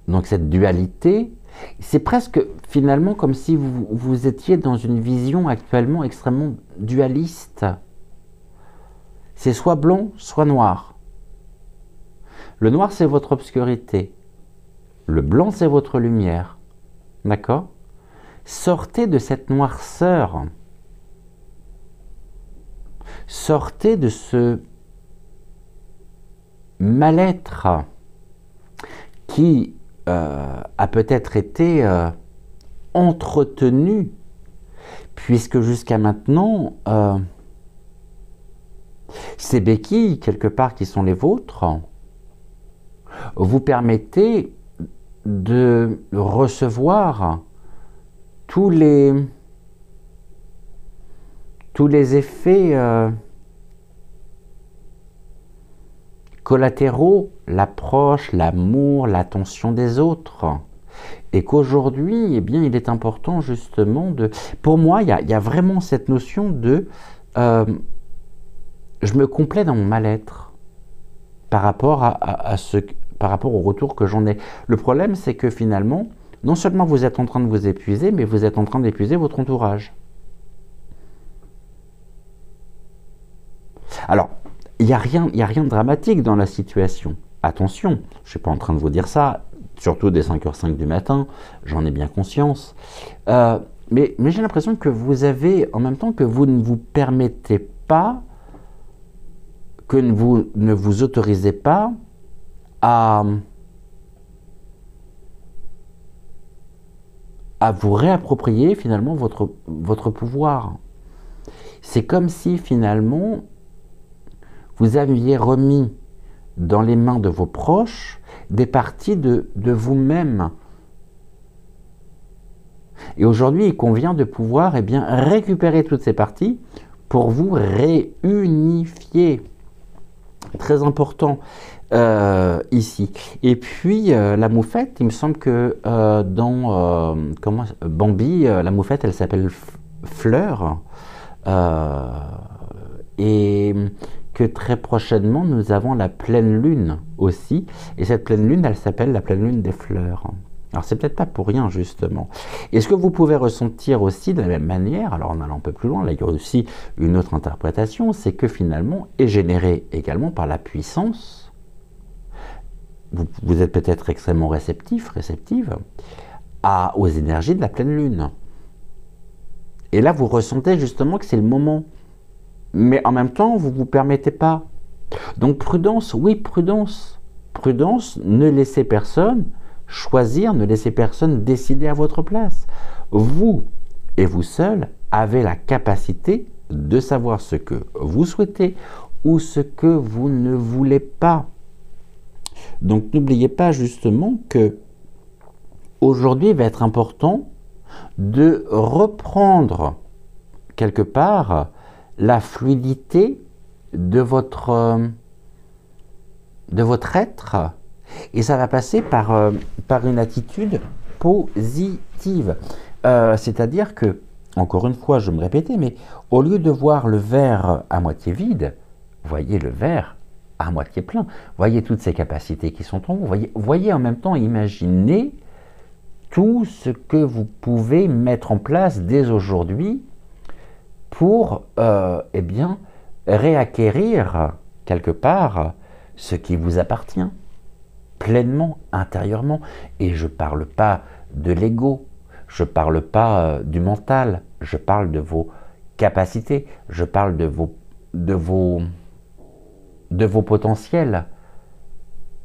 donc cette dualité. C'est presque finalement comme si vous étiez dans une vision actuellement extrêmement dualiste. C'est soit blanc, soit noir. Le noir, c'est votre obscurité. Le blanc, c'est votre lumière. D'accord? Sortez de cette noirceur. Sortez de ce mal-être qui a peut-être été entretenu, puisque jusqu'à maintenant, ces béquilles, quelque part, qui sont les vôtres, vous permettez de recevoir tous les effets collatéraux, l'approche, l'amour, l'attention des autres. Et qu'aujourd'hui, eh bien, il est important justement de... Pour moi, il y a vraiment cette notion de... je me complais dans mon mal-être par rapport par rapport au retour que j'en ai. Le problème, c'est que finalement, non seulement vous êtes en train de vous épuiser, mais vous êtes en train d'épuiser votre entourage. Alors, il n'y a rien de dramatique dans la situation. Attention, je ne suis pas en train de vous dire ça, surtout dès 5h05 du matin, j'en ai bien conscience. Mais j'ai l'impression que vous avez, en même temps que vous ne vous permettez pas, que vous ne vous autorisez pas à vous réapproprier finalement votre pouvoir. C'est comme si finalement vous aviez remis dans les mains de vos proches des parties de vous-même. Et aujourd'hui, il convient de pouvoir eh bien, récupérer toutes ces parties pour vous réunifier. Très important ici. Et puis, la moufette, il me semble que dans Bambi, la moufette, elle s'appelle Fleur. Et que très prochainement, nous avons la pleine lune aussi. Et cette pleine lune, elle s'appelle la pleine lune des fleurs. Alors, c'est peut-être pas pour rien, justement. Et ce que vous pouvez ressentir aussi de la même manière, alors en allant un peu plus loin, là, il y a aussi une autre interprétation, c'est que finalement, est généré également par la puissance. Vous êtes peut-être extrêmement réceptive aux énergies de la pleine lune. Et là, vous ressentez justement que c'est le moment. Mais en même temps, vous ne vous permettez pas. Donc, prudence, oui, prudence. Prudence, ne laissez personne choisir, ne laissez personne décider à votre place. Vous, et vous seul, avez la capacité de savoir ce que vous souhaitez ou ce que vous ne voulez pas. Donc, n'oubliez pas justement que aujourd'hui va être important de reprendre quelque part la fluidité de votre être, et ça va passer par une attitude positive. C'est-à-dire que, encore une fois, je me répétais, mais au lieu de voir le verre à moitié vide, voyez le verre à moitié plein. Voyez toutes ces capacités qui sont en vous. Voyez en même temps, imaginez tout ce que vous pouvez mettre en place dès aujourd'hui pour eh bien, réacquérir quelque part ce qui vous appartient pleinement, intérieurement. Et je ne parle pas de l'ego, je ne parle pas du mental, je parle de vos capacités, je parle de vos potentiels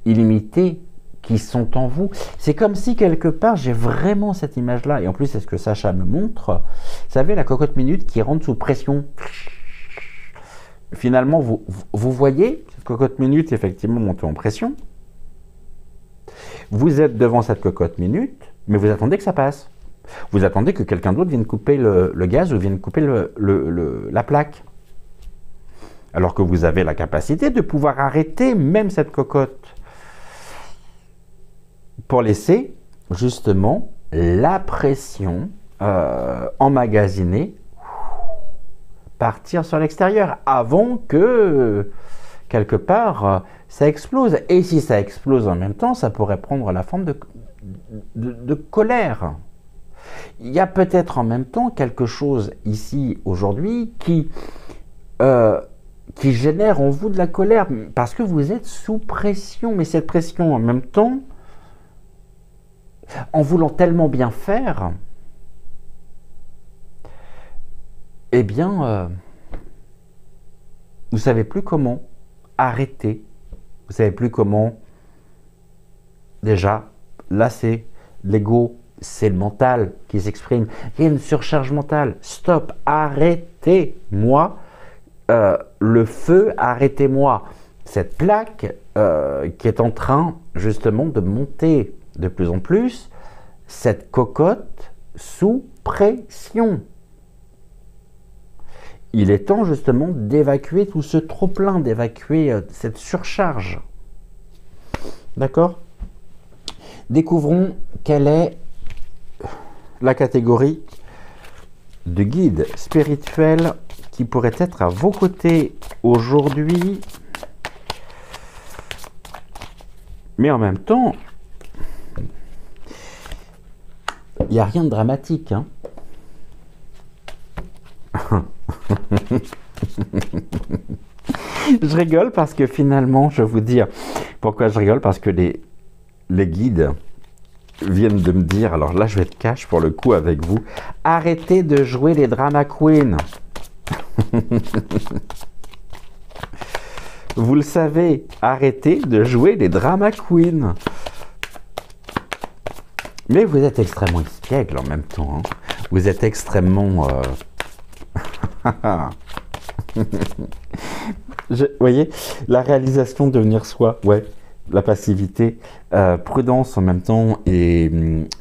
illimités qui sont en vous. C'est comme si quelque part, j'ai vraiment cette image-là, et en plus c'est ce que Sacha me montre, vous savez, la cocotte minute qui rentre sous pression. Finalement, vous voyez cette cocotte minute effectivement monter en pression. Vous êtes devant cette cocotte minute, mais vous attendez que ça passe. Vous attendez que quelqu'un d'autre vienne couper le gaz ou vienne couper la plaque. Alors que vous avez la capacité de pouvoir arrêter même cette cocotte pour laisser justement la pression emmagasinée partir sur l'extérieur avant que quelque part ça explose. Et si ça explose en même temps, ça pourrait prendre la forme de colère. Il y a peut-être en même temps quelque chose ici aujourd'hui qui génère en vous de la colère parce que vous êtes sous pression. Mais cette pression en même temps, en voulant tellement bien faire, eh bien, vous ne savez plus comment arrêter. Vous ne savez plus comment, déjà, là c'est l'ego, c'est le mental qui s'exprime. Il y a une surcharge mentale. Stop, arrêtez-moi le feu, arrêtez-moi cette plaque qui est en train justement de monter de plus en plus, cette cocotte sous pression. Il est temps justement d'évacuer tout ce trop-plein, d'évacuer cette surcharge. D'accord? Découvrons quelle est la catégorie de guide spirituel qui pourrait être à vos côtés aujourd'hui. Mais en même temps, il n'y a rien de dramatique, hein. Je rigole parce que finalement, je vais vous dire pourquoi je rigole, parce que les guides viennent de me dire, alors là je vais être cash pour le coup avec vous, arrêtez de jouer les drama queens. Vous le savez, arrêtez de jouer les drama queens. Mais vous êtes extrêmement espiègle en même temps, hein. Vous êtes extrêmement vous voyez, la réalisation de devenir soi, ouais. la passivité, prudence en même temps et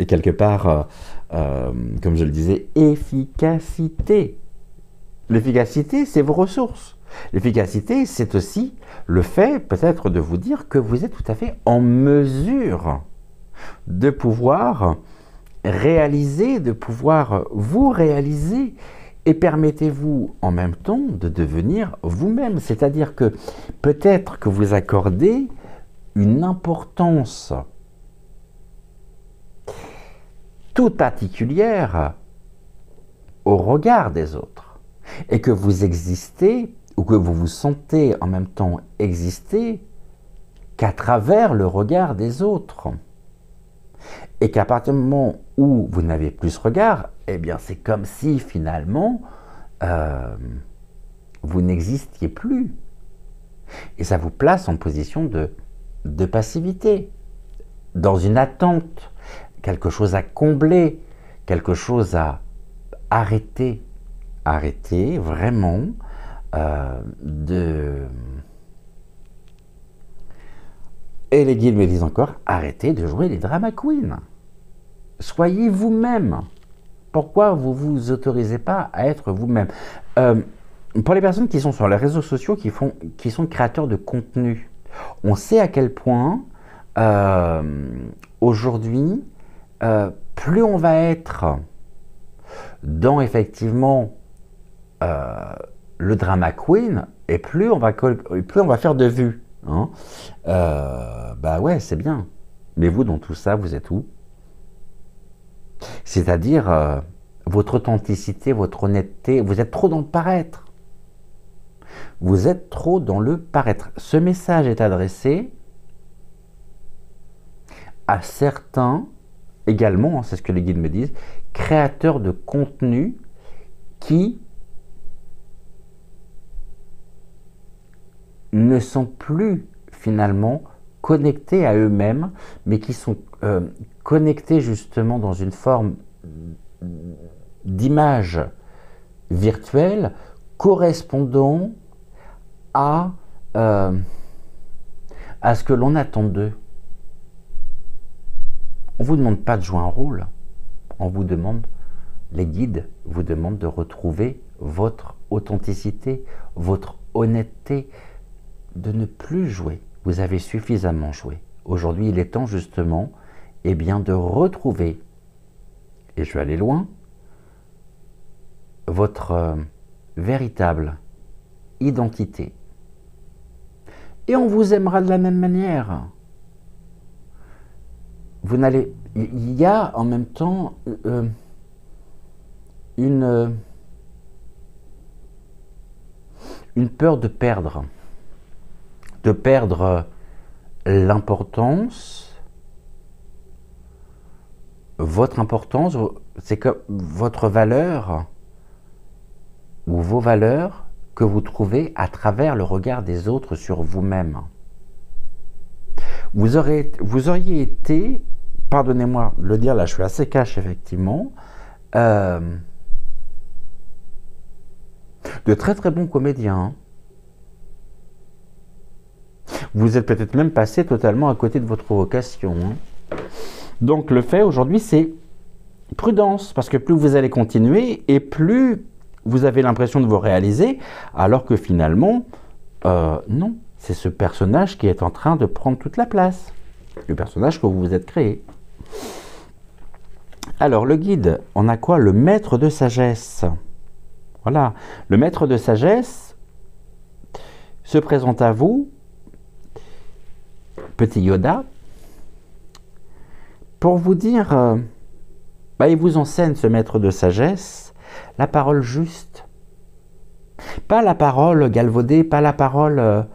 quelque part, comme je le disais, efficacité. L'efficacité, c'est vos ressources. L'efficacité, c'est aussi le fait peut-être de vous dire que vous êtes tout à fait en mesure de pouvoir réaliser, de pouvoir vous réaliser et permettez-vous en même temps de devenir vous-même. C'est-à-dire que peut-être que vous accordez une importance toute particulière au regard des autres et que vous existez ou que vous vous sentez en même temps exister qu'à travers le regard des autres. Et qu'à partir du moment où vous n'avez plus ce regard, eh bien c'est comme si finalement vous n'existiez plus. Et ça vous place en position de passivité, dans une attente, quelque chose à combler, quelque chose à arrêter. Arrêter vraiment de... Et les guides me disent encore, arrêtez de jouer les drama queens. Soyez vous-même. Pourquoi vous ne vous autorisez pas à être vous-même? Pour les personnes qui sont sur les réseaux sociaux, qui sont créateurs de contenu, on sait à quel point aujourd'hui, plus on va être dans effectivement le drama queen, et plus on va faire de vues. Hein. Bah ouais, c'est bien. Mais vous, dans tout ça, vous êtes où? C'est-à-dire, votre authenticité, votre honnêteté, vous êtes trop dans le paraître. Vous êtes trop dans le paraître. Ce message est adressé à certains, également, hein, c'est ce que les guides me disent, créateurs de contenu qui ne sont plus finalement connectés à eux-mêmes, mais qui sont connectés justement dans une forme d'image virtuelle correspondant à ce que l'on attend d'eux. On ne vous demande pas de jouer un rôle, on vous demande, les guides vous demandent de retrouver votre authenticité, votre honnêteté, de ne plus jouer. Vous avez suffisamment joué. Aujourd'hui, il est temps justement eh bien, de retrouver, et je vais aller loin, votre véritable identité. Et on vous aimera de la même manière. Vous n'allez... Il y a en même temps une peur de perdre. De perdre l'importance, votre importance, c'est que votre valeur ou vos valeurs que vous trouvez à travers le regard des autres sur vous-même. Vous auriez été, pardonnez-moi de le dire, là je suis assez cash effectivement, de très très bons comédiens. Hein. Vous êtes peut-être même passé totalement à côté de votre vocation. Hein. Donc le fait aujourd'hui, c'est prudence, parce que plus vous allez continuer et plus vous avez l'impression de vous réaliser, alors que finalement, non, c'est ce personnage qui est en train de prendre toute la place, le personnage que vous vous êtes créé. Alors le guide, on a quoi? Le maître de sagesse. Voilà, le maître de sagesse se présente à vous, petit Yoda, pour vous dire, il vous enseigne, ce maître de sagesse, la parole juste. Pas la parole galvaudée, pas la parole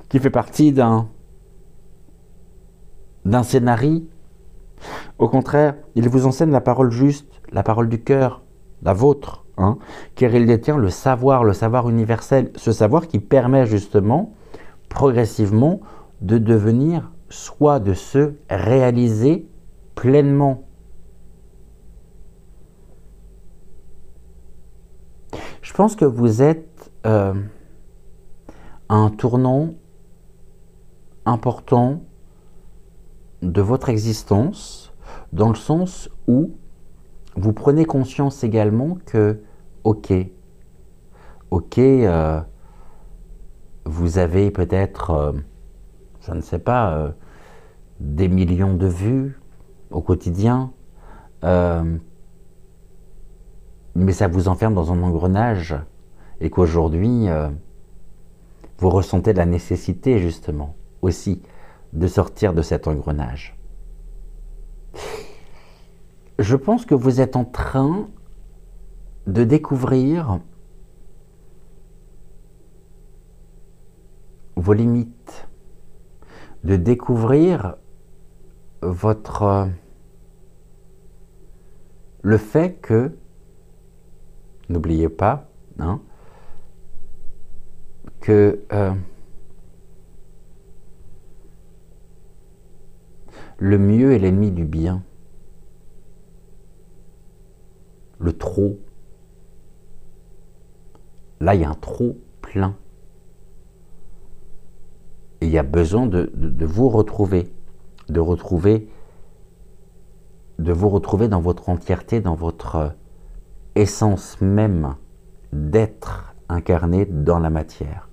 qui fait partie d'un scénario. Au contraire, il vous enseigne la parole juste, la parole du cœur, la vôtre, hein, car il détient le savoir universel, ce savoir qui permet justement, progressivement, de devenir soi, de se réaliser pleinement. Je pense que vous êtes un tournant important de votre existence, dans le sens où vous prenez conscience également que, ok, vous avez peut-être, je ne sais pas, des millions de vues au quotidien, mais ça vous enferme dans un engrenage et qu'aujourd'hui, vous ressentez la nécessité justement aussi de sortir de cet engrenage. Je pense que vous êtes en train de découvrir vos limites, de découvrir le fait que, n'oubliez pas, hein, que le mieux est l'ennemi du bien. Le trop. Là, il y a un trop plein. Et il y a besoin de vous retrouver, de vous retrouver dans votre entièreté, dans votre essence même d'être incarné dans la matière.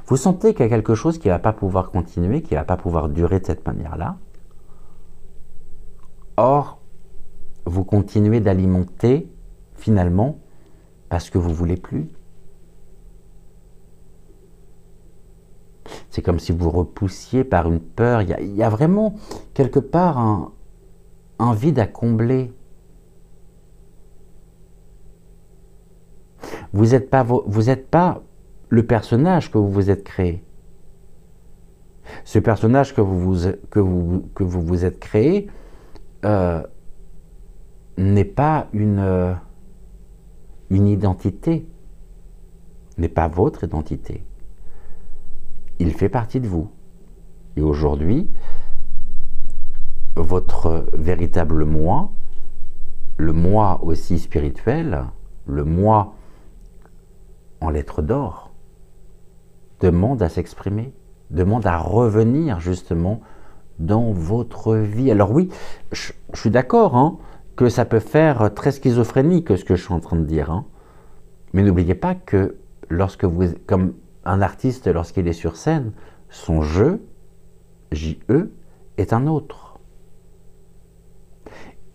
Vous sentez qu'il y a quelque chose qui ne va pas pouvoir continuer, qui ne va pas pouvoir durer de cette manière-là. Or, vous continuez d'alimenter, finalement, parce que vous ne voulez plus. C'est comme si vous repoussiez par une peur. Il y a vraiment, quelque part, un vide à combler. Vous n'êtes pas le personnage que vous vous êtes créé. Ce personnage que vous vous êtes créé n'est pas une identité, n'est pas votre identité. Il fait partie de vous. Et aujourd'hui, votre véritable moi, le moi aussi spirituel, le moi en lettres d'or, demande à s'exprimer, demande à revenir justement dans votre vie. Alors oui, je suis d'accord hein, que ça peut faire très schizophrénique ce que je suis en train de dire. Hein. Mais n'oubliez pas que lorsque vous, comme un artiste lorsqu'il est sur scène, son jeu, J-E, est un autre.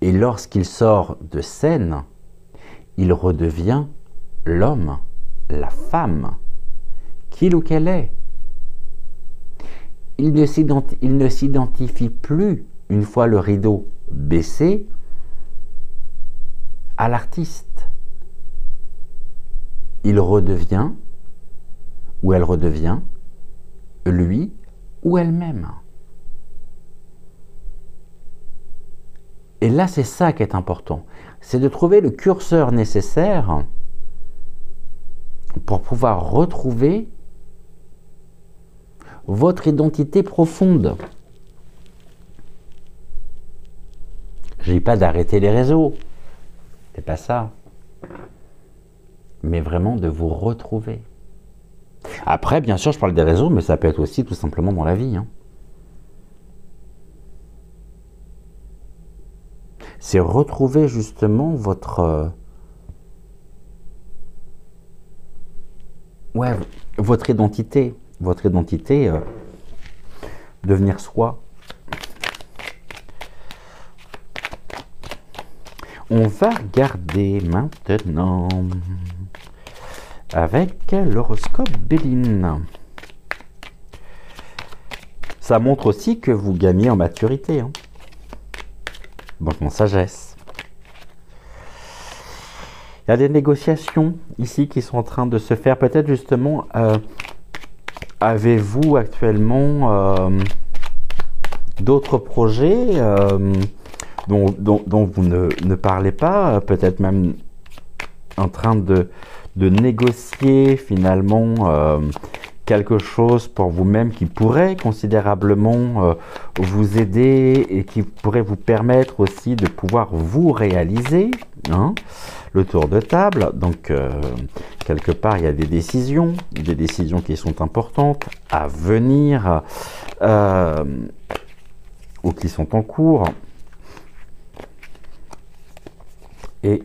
Et lorsqu'il sort de scène, il redevient l'homme, la femme, qu'il ou qu'elle est. Il ne s'identifie plus, une fois le rideau baissé, à l'artiste. Il redevient, ou elle redevient, lui ou elle-même. Et là, c'est ça qui est important. C'est de trouver le curseur nécessaire pour pouvoir retrouver votre identité profonde. Je ne dis pas d'arrêter les réseaux, c'est pas ça. Mais vraiment de vous retrouver. Après, bien sûr, je parle des réseaux, mais ça peut être aussi tout simplement dans la vie. Hein. C'est retrouver justement votre identité. Votre identité, devenir soi. On va regarder maintenant avec l'horoscope Béline. Ça montre aussi que vous gagnez en maturité. Hein. Donc en sagesse. Il y a des négociations ici qui sont en train de se faire. Peut-être justement, avez-vous actuellement d'autres projets dont vous ne parlez pas, peut-être même en train de négocier finalement quelque chose pour vous-même qui pourrait considérablement vous aider et qui pourrait vous permettre aussi de pouvoir vous réaliser. hein. Le tour de table, donc quelque part il y a des décisions qui sont importantes à venir ou qui sont en cours. Et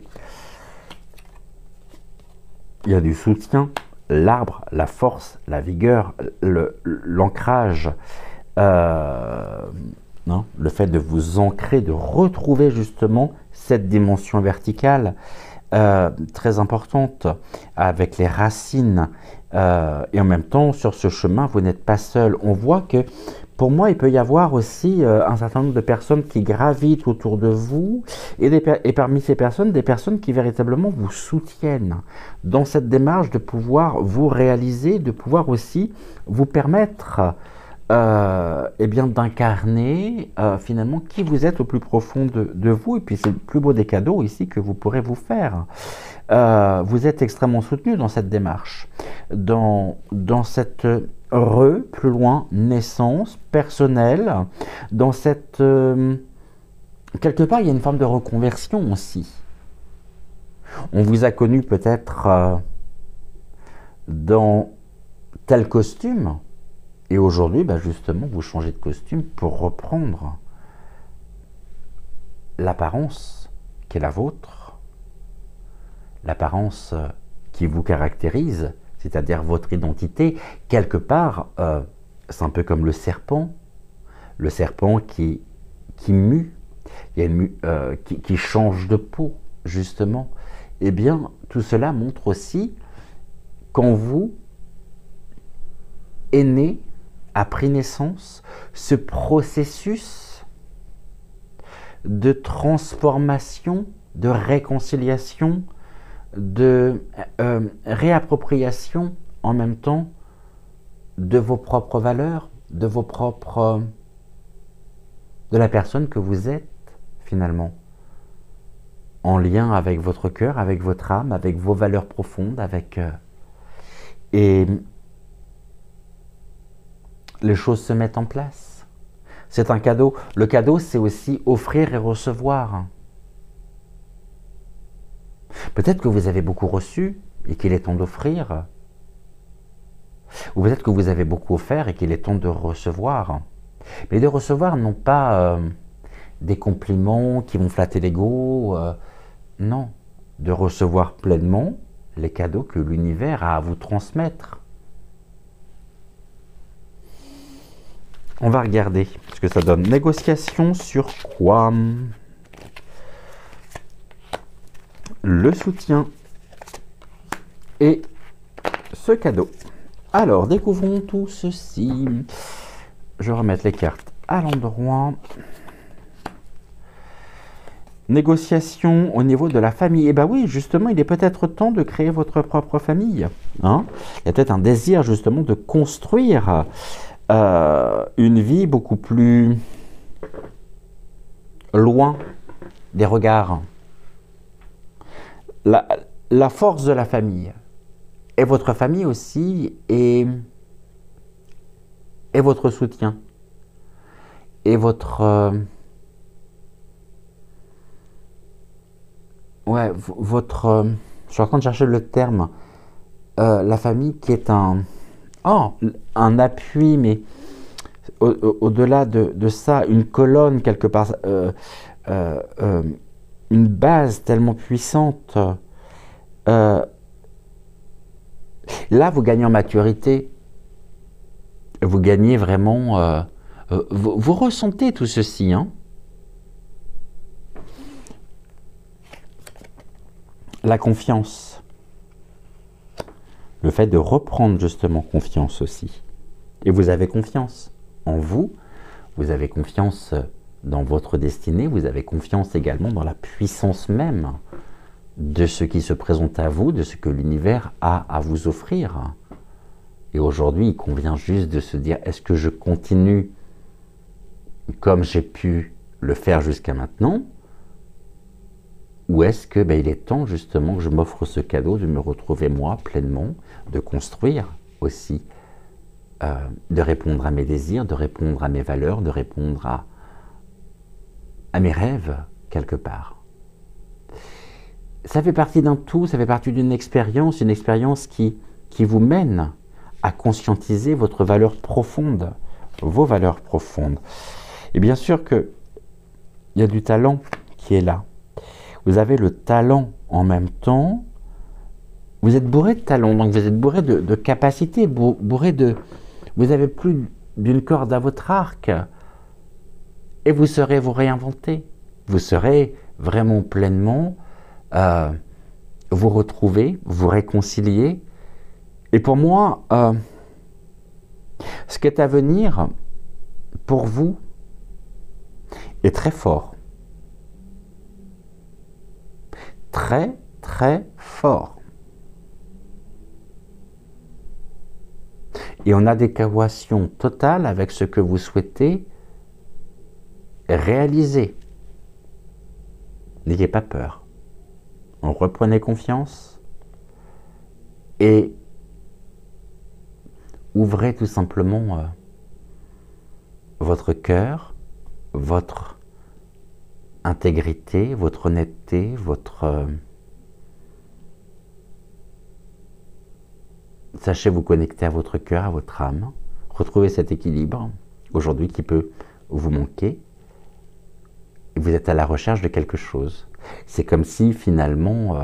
il y a du soutien, l'arbre, la force, la vigueur, l'ancrage, non, le fait de vous ancrer, de retrouver justement cette dimension verticale très importante avec les racines et en même temps sur ce chemin vous n'êtes pas seul. On voit que pour moi il peut y avoir aussi un certain nombre de personnes qui gravitent autour de vous et parmi ces personnes des personnes qui véritablement vous soutiennent dans cette démarche de pouvoir vous réaliser, de pouvoir aussi vous permettre eh bien d'incarner finalement qui vous êtes au plus profond de vous. Et puis c'est le plus beau des cadeaux ici que vous pourrez vous faire. Vous êtes extrêmement soutenu dans cette démarche, dans cette plus loin, naissance personnelle, dans cette... quelque part, il y a une forme de reconversion aussi. On vous a connu peut-être dans tel costume, et aujourd'hui, bah justement, vous changez de costume pour reprendre l'apparence qui est la vôtre, l'apparence qui vous caractérise, c'est-à-dire votre identité. Quelque part, c'est un peu comme le serpent qui mue, qui change de peau, justement. Eh bien, tout cela montre aussi qu'en vous est né, a pris naissance, ce processus de transformation, de réconciliation, de réappropriation en même temps de vos propres valeurs, de la personne que vous êtes finalement, en lien avec votre cœur, avec votre âme, avec vos valeurs profondes, et les choses se mettent en place. C'est un cadeau. Le cadeau, c'est aussi offrir et recevoir. Peut-être que vous avez beaucoup reçu et qu'il est temps d'offrir. Ou peut-être que vous avez beaucoup offert et qu'il est temps de recevoir. Mais de recevoir non pas des compliments qui vont flatter l'ego, non. De recevoir pleinement les cadeaux que l'univers a à vous transmettre. On va regarder ce que ça donne. Négociation sur quoi? Le soutien et ce cadeau. Alors, découvrons tout ceci. Je vais remettre les cartes à l'endroit. Négociation au niveau de la famille. Eh bien oui, justement, il est peut-être temps de créer votre propre famille. Hein? Il y a peut-être un désir justement de construire une vie beaucoup plus loin des regards. La force de la famille et votre famille aussi et votre soutien et votre je suis en train de chercher le terme, la famille qui est un appui, mais au-delà de ça, une colonne quelque part, une base tellement puissante. Là, vous gagnez en maturité, vous gagnez vraiment, vous ressentez tout ceci, hein. La confiance, le fait de reprendre justement confiance aussi. Et vous avez confiance en vous, vous avez confiance dans votre destinée, vous avez confiance également dans la puissance même de ce qui se présente à vous, de ce que l'univers a à vous offrir. Et aujourd'hui, il convient juste de se dire, est-ce que je continue comme j'ai pu le faire jusqu'à maintenant? Ou est-ce que il est temps justement que je m'offre ce cadeau de me retrouver moi pleinement, de construire aussi, de répondre à mes désirs, de répondre à mes valeurs, de répondre à mes rêves quelque part. ça fait partie d'un tout, ça fait partie d'une expérience, qui vous mène à conscientiser votre valeur profonde, vos valeurs profondes. Et bien sûr qu'il y a du talent qui est là. Vous avez le talent en même temps. Vous êtes bourré de talent, donc vous êtes bourré de capacités, bourré de... Vous avez plus d'une corde à votre arc. Et vous saurez vous réinventer. Vous serez vraiment pleinement vous retrouver, vous réconcilier. Et pour moi, ce qui est à venir, pour vous, est très fort. Très, très fort. Et en adéquation totale avec ce que vous souhaitez réaliser. N'ayez pas peur. Reprenez confiance et ouvrez tout simplement votre cœur, votre intégrité, votre honnêteté, sachez vous connecter à votre cœur, à votre âme, retrouvez cet équilibre aujourd'hui qui peut vous manquer. Vous êtes à la recherche de quelque chose. C'est comme si finalement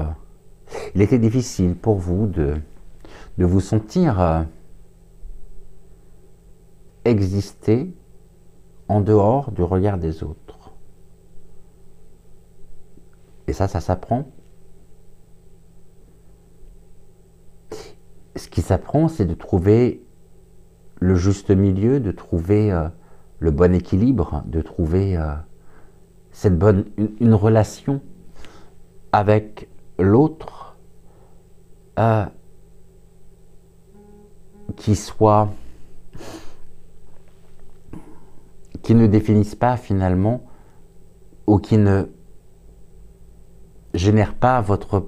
il était difficile pour vous de vous sentir exister en dehors du regard des autres. Et ça s'apprend. Ce qui s'apprend, c'est de trouver le juste milieu, de trouver le bon équilibre, de trouver une relation avec l'autre qui ne définisse pas finalement ou qui ne génère pas votre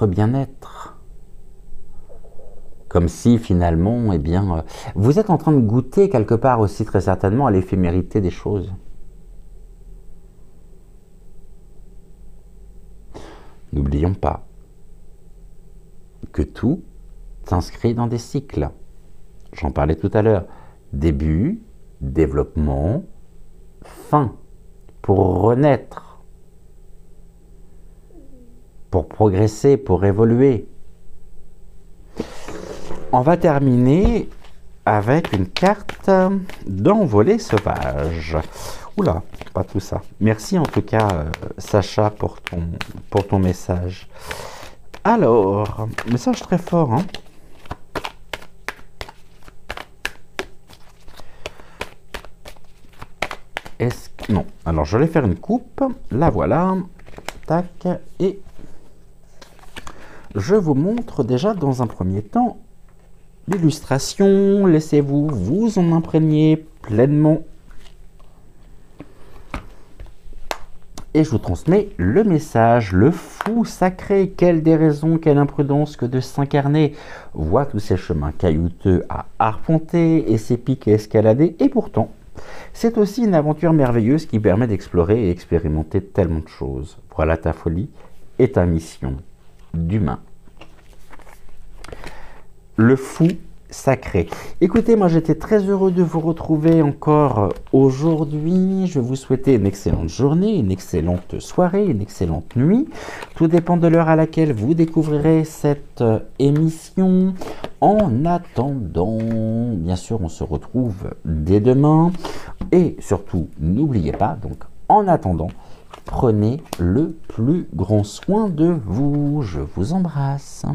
bien-être. Comme si finalement, eh bien, vous êtes en train de goûter quelque part aussi très certainement à l'éphémérité des choses. N'oublions pas que tout s'inscrit dans des cycles. J'en parlais tout à l'heure. Début, développement, fin. Pour renaître, pour progresser, pour évoluer. On va terminer avec une carte d'envolée sauvage. Oula, pas tout ça. Merci en tout cas, Sacha, pour ton message. Alors, message très fort, hein. Non, alors je vais faire une coupe. La voilà. Tac. Et je vous montre déjà dans un premier temps l'illustration. Laissez-vous vous en imprégner pleinement. Et je vous transmets le message. Le fou sacré, quelle déraison, quelle imprudence que de s'incarner. Voit tous ces chemins caillouteux à arpenter et ces pics à escalader. Et pourtant, c'est aussi une aventure merveilleuse qui permet d'explorer et expérimenter tellement de choses. Voilà ta folie et ta mission d'humain. Le fou sacré. Écoutez, moi j'étais très heureux de vous retrouver encore aujourd'hui. Je vais vous souhaiter une excellente journée, une excellente soirée, une excellente nuit. Tout dépend de l'heure à laquelle vous découvrirez cette émission. En attendant, bien sûr, on se retrouve dès demain. Et surtout, n'oubliez pas, donc en attendant, prenez le plus grand soin de vous. Je vous embrasse.